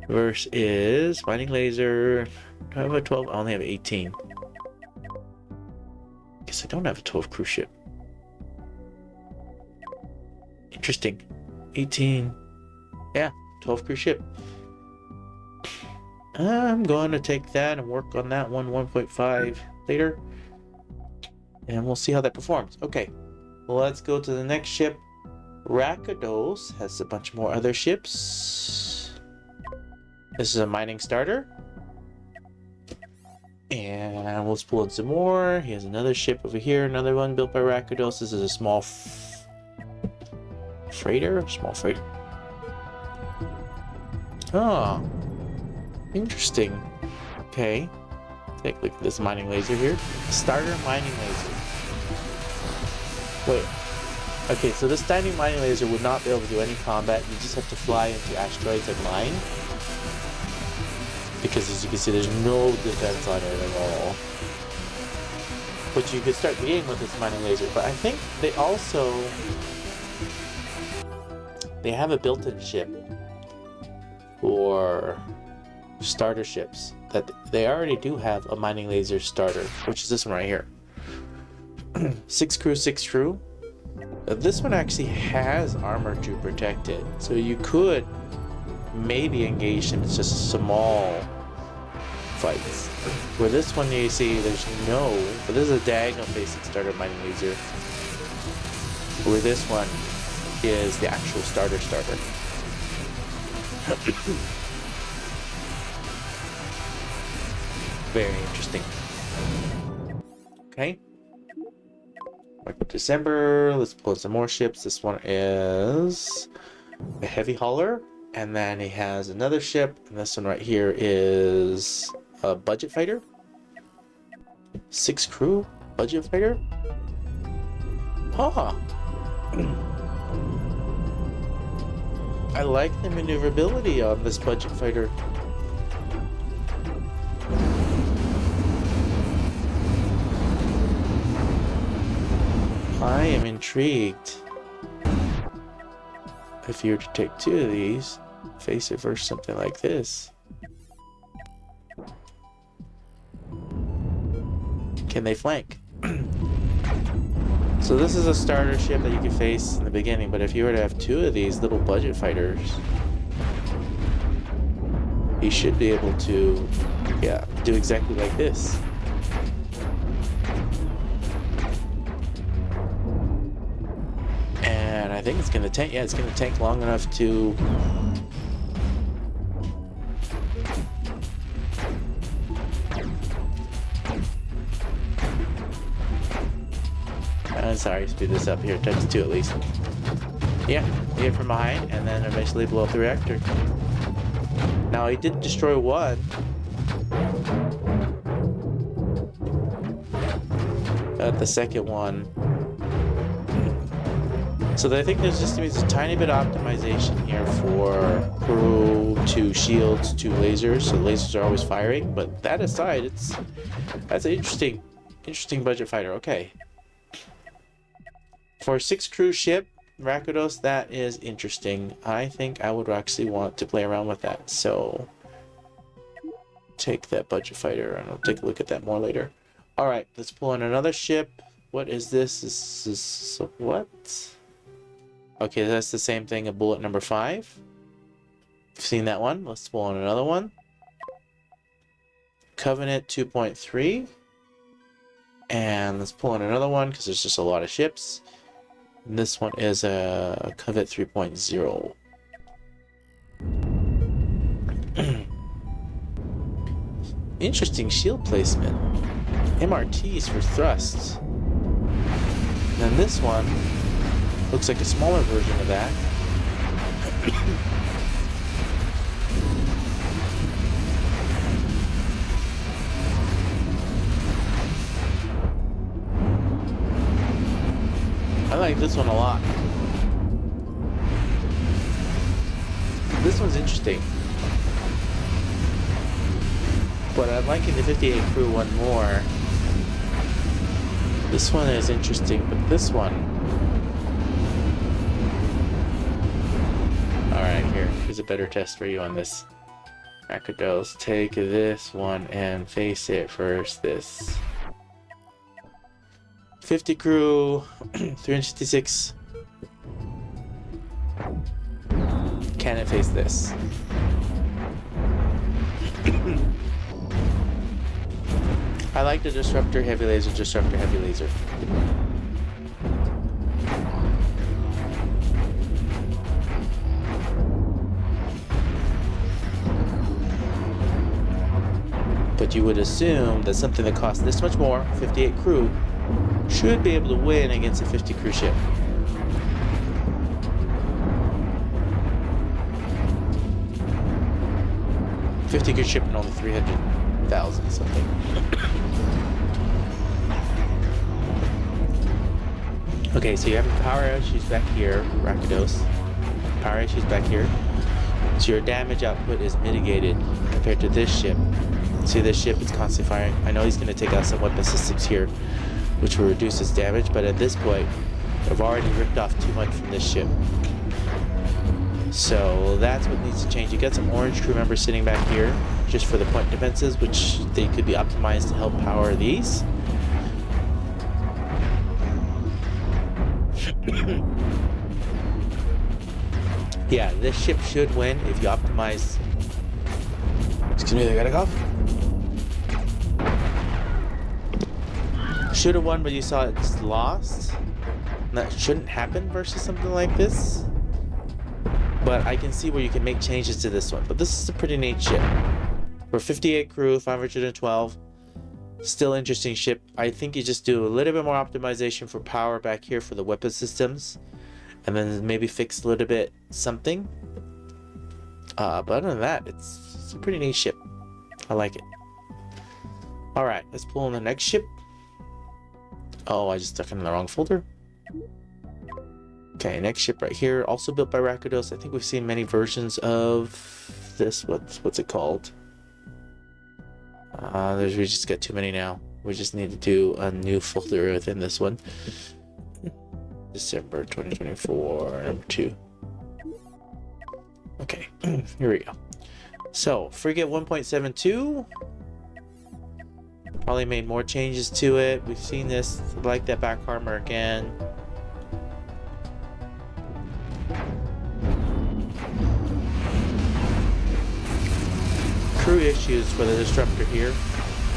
versus mining laser. Do I have a 12? I only have 18. Guess I don't have a 12 crew ship. Interesting. 18. Yeah, 12 crew ship. I'm going to take that and work on that one 1.5 later. And we'll see how that performs. Okay, let's go to the next ship. Rakdos has a bunch more other ships. This is a mining starter. And we'll pull in some more. He has another ship over here, another one built by Rakdos. This is a small freighter? Small freighter. Oh, interesting. Okay, take a look at this mining laser here. Starter mining laser. Wait. Okay, so this standing mining laser would not be able to do any combat. You just have to fly into asteroids and mine. Because as you can see, there's no defense on it at all. But you could start the game with this mining laser. But I think they also... they have a built-in ship for starter ships that they already do have a mining laser starter, which is this one right here. 6 crew, 6 crew. This one actually has armor to protect it, so you could maybe engage him. It's just small fights. Where this one you see there's no, but this is a diagonal facing starter mining laser. Where this one is the actual starter. Very interesting. Okay. December, let's pull some more ships. This one is a heavy hauler, and then he has another ship, and this one right here is a budget fighter. 6 crew, budget fighter. Huh. I like the maneuverability on this budget fighter. I am intrigued. If you were to take 2 of these, face it versus something like this. Can they flank? So this is a starter ship that you can face in the beginning, but if you were to have 2 of these little budget fighters, you should be able to, yeah, do exactly like this. And I think it's gonna tank. Yeah, it's gonna tank long enough to. Sorry, speed this up here. Touch 2 at least. Yeah, hit from behind and then eventually blow up the reactor. Now he did destroy 1. The second one. So I think there's just a tiny bit of optimization here for crew to shields to lasers. So the lasers are always firing, but that aside, that's an interesting budget fighter. Okay. For a 6 crew ship, Rakdos, that is interesting. I think I would actually want to play around with that. So take that budget fighter and I'll take a look at that more later. All right, let's pull in another ship. What is this? This is what? Okay, that's the same thing, a bullet number 5. Seen that one. Let's pull in another one. Covenant 2.3. And let's pull in another one because there's just a lot of ships. And this one is a Covenant 3.0. Interesting shield placement. MRTs for thrusts. And then this one looks like a smaller version of that. I like this one a lot. This one's interesting. But I'm liking the 58 crew one more. This one is interesting, but this one... Alright, here's a better test for you on this. Rakdos, take this one and face it first. This. 50 crew, 366. Can it face this? I like the disruptor, heavy laser, disruptor, heavy laser. And you would assume that something that costs this much more, 58 crew, should be able to win against a 50 crew ship. $50 crew ship and only 300,000 something. Okay, so you have power issues back here, Rakidos. Power issues back here. So your damage output is mitigated compared to this ship. See this ship, it's constantly firing. I know he's going to take out some weapon systems here, which will reduce his damage, but at this point, I've already ripped off too much from this ship. So that's what needs to change. You got some orange crew members sitting back here, just for the point defenses, which they could be optimized to help power these. Yeah, this ship should win if you optimize. Excuse me, I gotta go. Should have won, but you saw it's lost. That shouldn't happen versus something like this. But I can see where you can make changes to this one. But this is a pretty neat ship. For 58 crew, 512. Still interesting ship. I think you just do a little bit more optimization for power back here for the weapon systems. And then maybe fix a little bit something. But other than that, it's a pretty neat ship. I like it. Alright, let's pull in the next ship. Oh, I just stuck it in the wrong folder. Okay, next ship right here, also built by Rakidos. I think we've seen many versions of this. What's it called? We just got too many now. We just need to do a new folder within this one. December 2024, number 2. Okay, here we go. So, Frigate 1.72. Probably made more changes to it. We've seen this, like that back armor again. Crew issues for the disruptor here.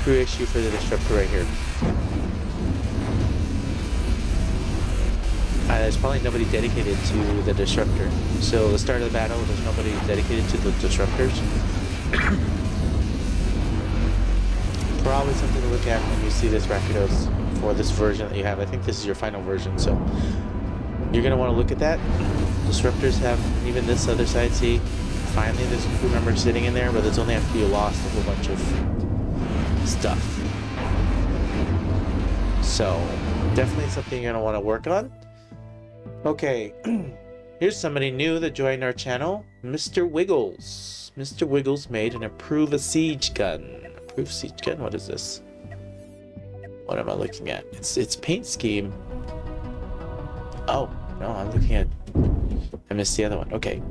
Crew issue for the disruptor right here. There's probably nobody dedicated to the disruptor. So the start of the battle, there's nobody dedicated to the disruptors. Probably something to look at when you see this Rakidos for this version that you have. I think this is your final version, so you're going to want to look at that. Disruptors have even this other side. See, finally there's a crew member sitting in there, but it's only after you lost a whole bunch of stuff. So definitely something you're going to want to work on. Okay, here's somebody new that joined our channel, Mr. Wiggles. Mr. Wiggles made an Improve a Siege Gun. Improve Siege Gun? What is this? What am I looking at? It's paint scheme. Oh, no, I'm looking at... I missed the other one. Okay,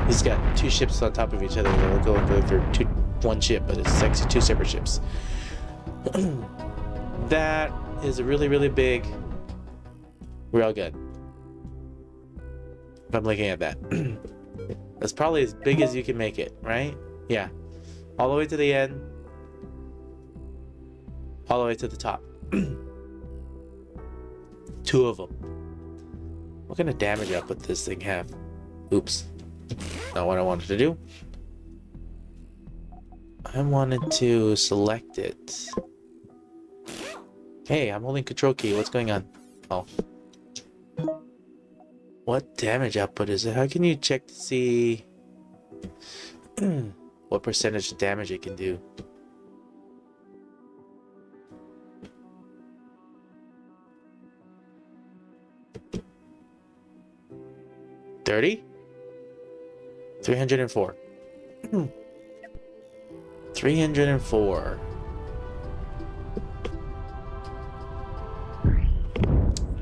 he's got 2 ships on top of each other. They'll go into their one ship, but it's actually 2 separate ships. That is a really, really big railgun. If I'm looking at that. That's probably as big as you can make it, right? Yeah. All the way to the end. All the way to the top. 2 of them. What kind of damage output does this thing have? Oops. Not what I wanted to do. I wanted to select it. Hey, I'm holding control key. What's going on? Oh. What damage output is it? How can you check to see what percentage of damage it can do? $30? 304. 304.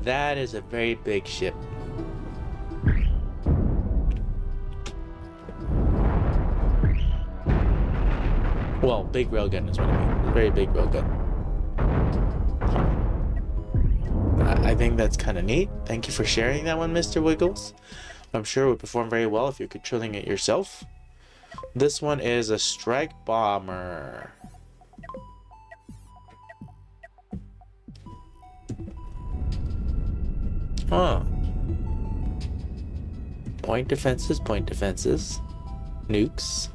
That is a very big ship. Well, big railgun is what I mean. Very big railgun. I think that's kind of neat. Thank you for sharing that one, Mr. Wiggles. I'm sure it would perform very well if you're controlling it yourself. This one is a strike bomber. Huh. Point defenses, point defenses. Nukes.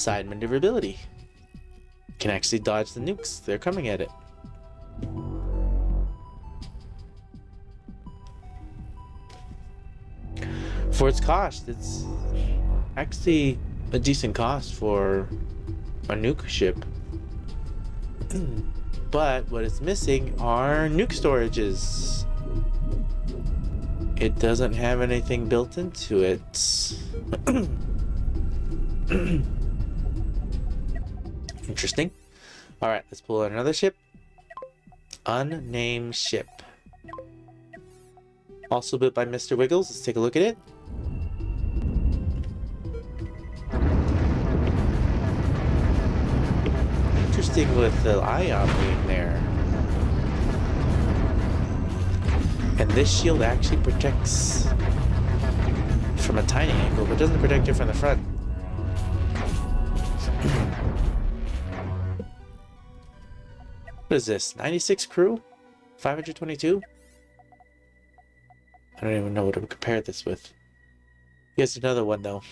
side maneuverability. Can actually dodge the nukes. They're coming at it. For its cost, it's actually a decent cost for a nuke ship. But what it's missing are nuke storages. It doesn't have anything built into it. Interesting. Alright, let's pull out another ship. Unnamed ship. Also built by Mr. Wiggles. Let's take a look at it. Interesting with the ion being there. And this shield actually protects from a tiny angle, but doesn't protect you from the front. What is this? 96 crew? 522? I don't even know what to compare this with. Here's another one though.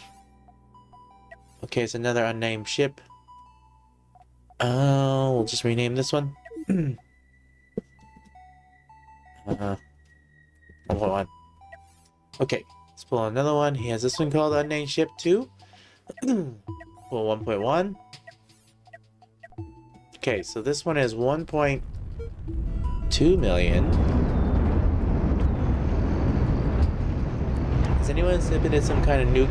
Okay, it's another unnamed ship. We'll just rename this one. Hold on. Okay, let's pull another one. He has this one called Unnamed Ship 2. Pull 1.1. Okay, so this one is 1.2 million. Has anyone exhibited some kind of nuke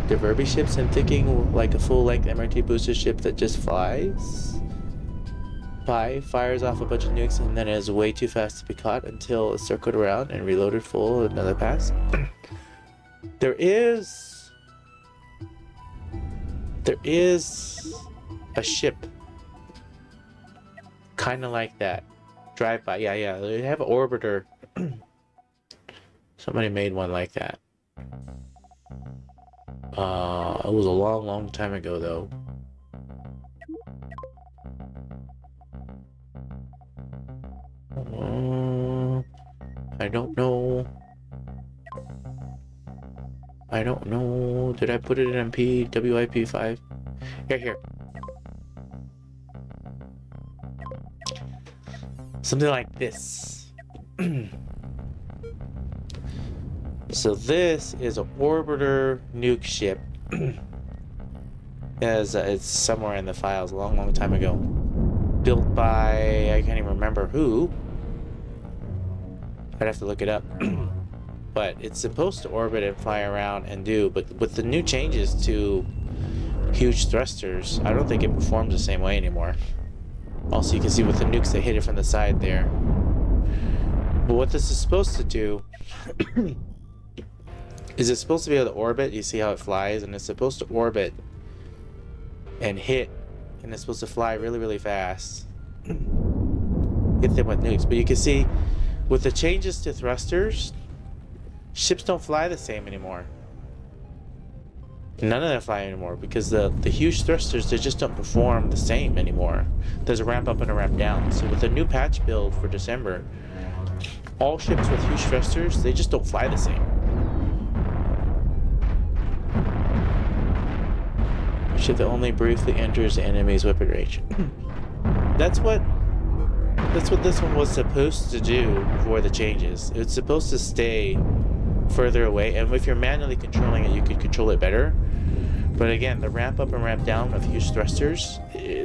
diverby ships and thinking like a full-length MRT booster ship that just flies? Fires off a bunch of nukes and then is way too fast to be caught until it's circled around and reloaded full another pass. There is a ship kind of like that. Drive-by, yeah. They have an orbiter. Somebody made one like that. It was a long time ago though. I don't know. Did I put it in MP WIP5? Here. Something like this. So this is an orbiter nuke ship. It's somewhere in the files a long time ago. Built by, I can't even remember who. I'd have to look it up. But it's supposed to orbit and fly around and do, but with the new changes to huge thrusters, I don't think it performs the same way anymore. Also, you can see with the nukes, they hit it from the side there. But what this is supposed to do is it's supposed to be able to orbit. You see how it flies, and it's supposed to orbit and hit, and it's supposed to fly really fast. Hit them with nukes. But you can see with the changes to thrusters, ships don't fly the same anymore. None of them fly anymore because the huge thrusters, they just don't perform the same anymore. There's a ramp up and a ramp down. So with the new patch build for December, all ships with huge thrusters, they just don't fly the same. Ship that only briefly enters the enemy's weapon range. That's what this one was supposed to do before the changes. It's supposed to stay further away, and if you're manually controlling it, you could control it better. But again, the ramp up and ramp down of huge thrusters,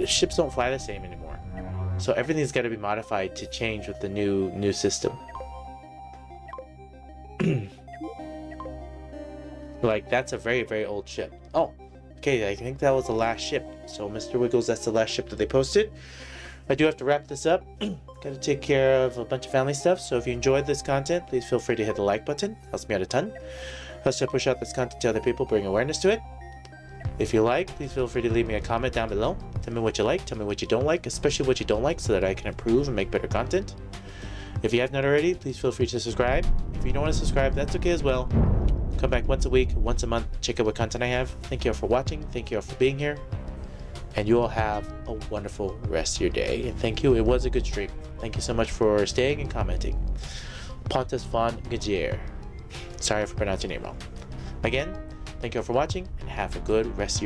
ships don't fly the same anymore. So everything's got to be modified to change with the new system. Like, that's a very old ship. Oh, okay, I think that was the last ship. So Mr. Wiggles, that's the last ship that they posted. I do have to wrap this up. Gotta take care of a bunch of family stuff. So if you enjoyed this content, please feel free to hit the like button. Helps me out a ton. Helps to push out this content to other people, bring awareness to it. If you like, please feel free to leave me a comment down below. Tell me what you like, tell me what you don't like, especially what you don't like, so that I can improve and make better content. If you have not already, please feel free to subscribe. If you don't want to subscribe, that's okay as well. Come back once a week, once a month, check out what content I have. Thank you all for watching. Thank you all for being here. And you all have a wonderful rest of your day. And thank you. It was a good stream. Thank you so much for staying and commenting. Pontus von Gajier. Sorry for pronouncing your name wrong. Again, thank you all for watching and have a good rest of your day.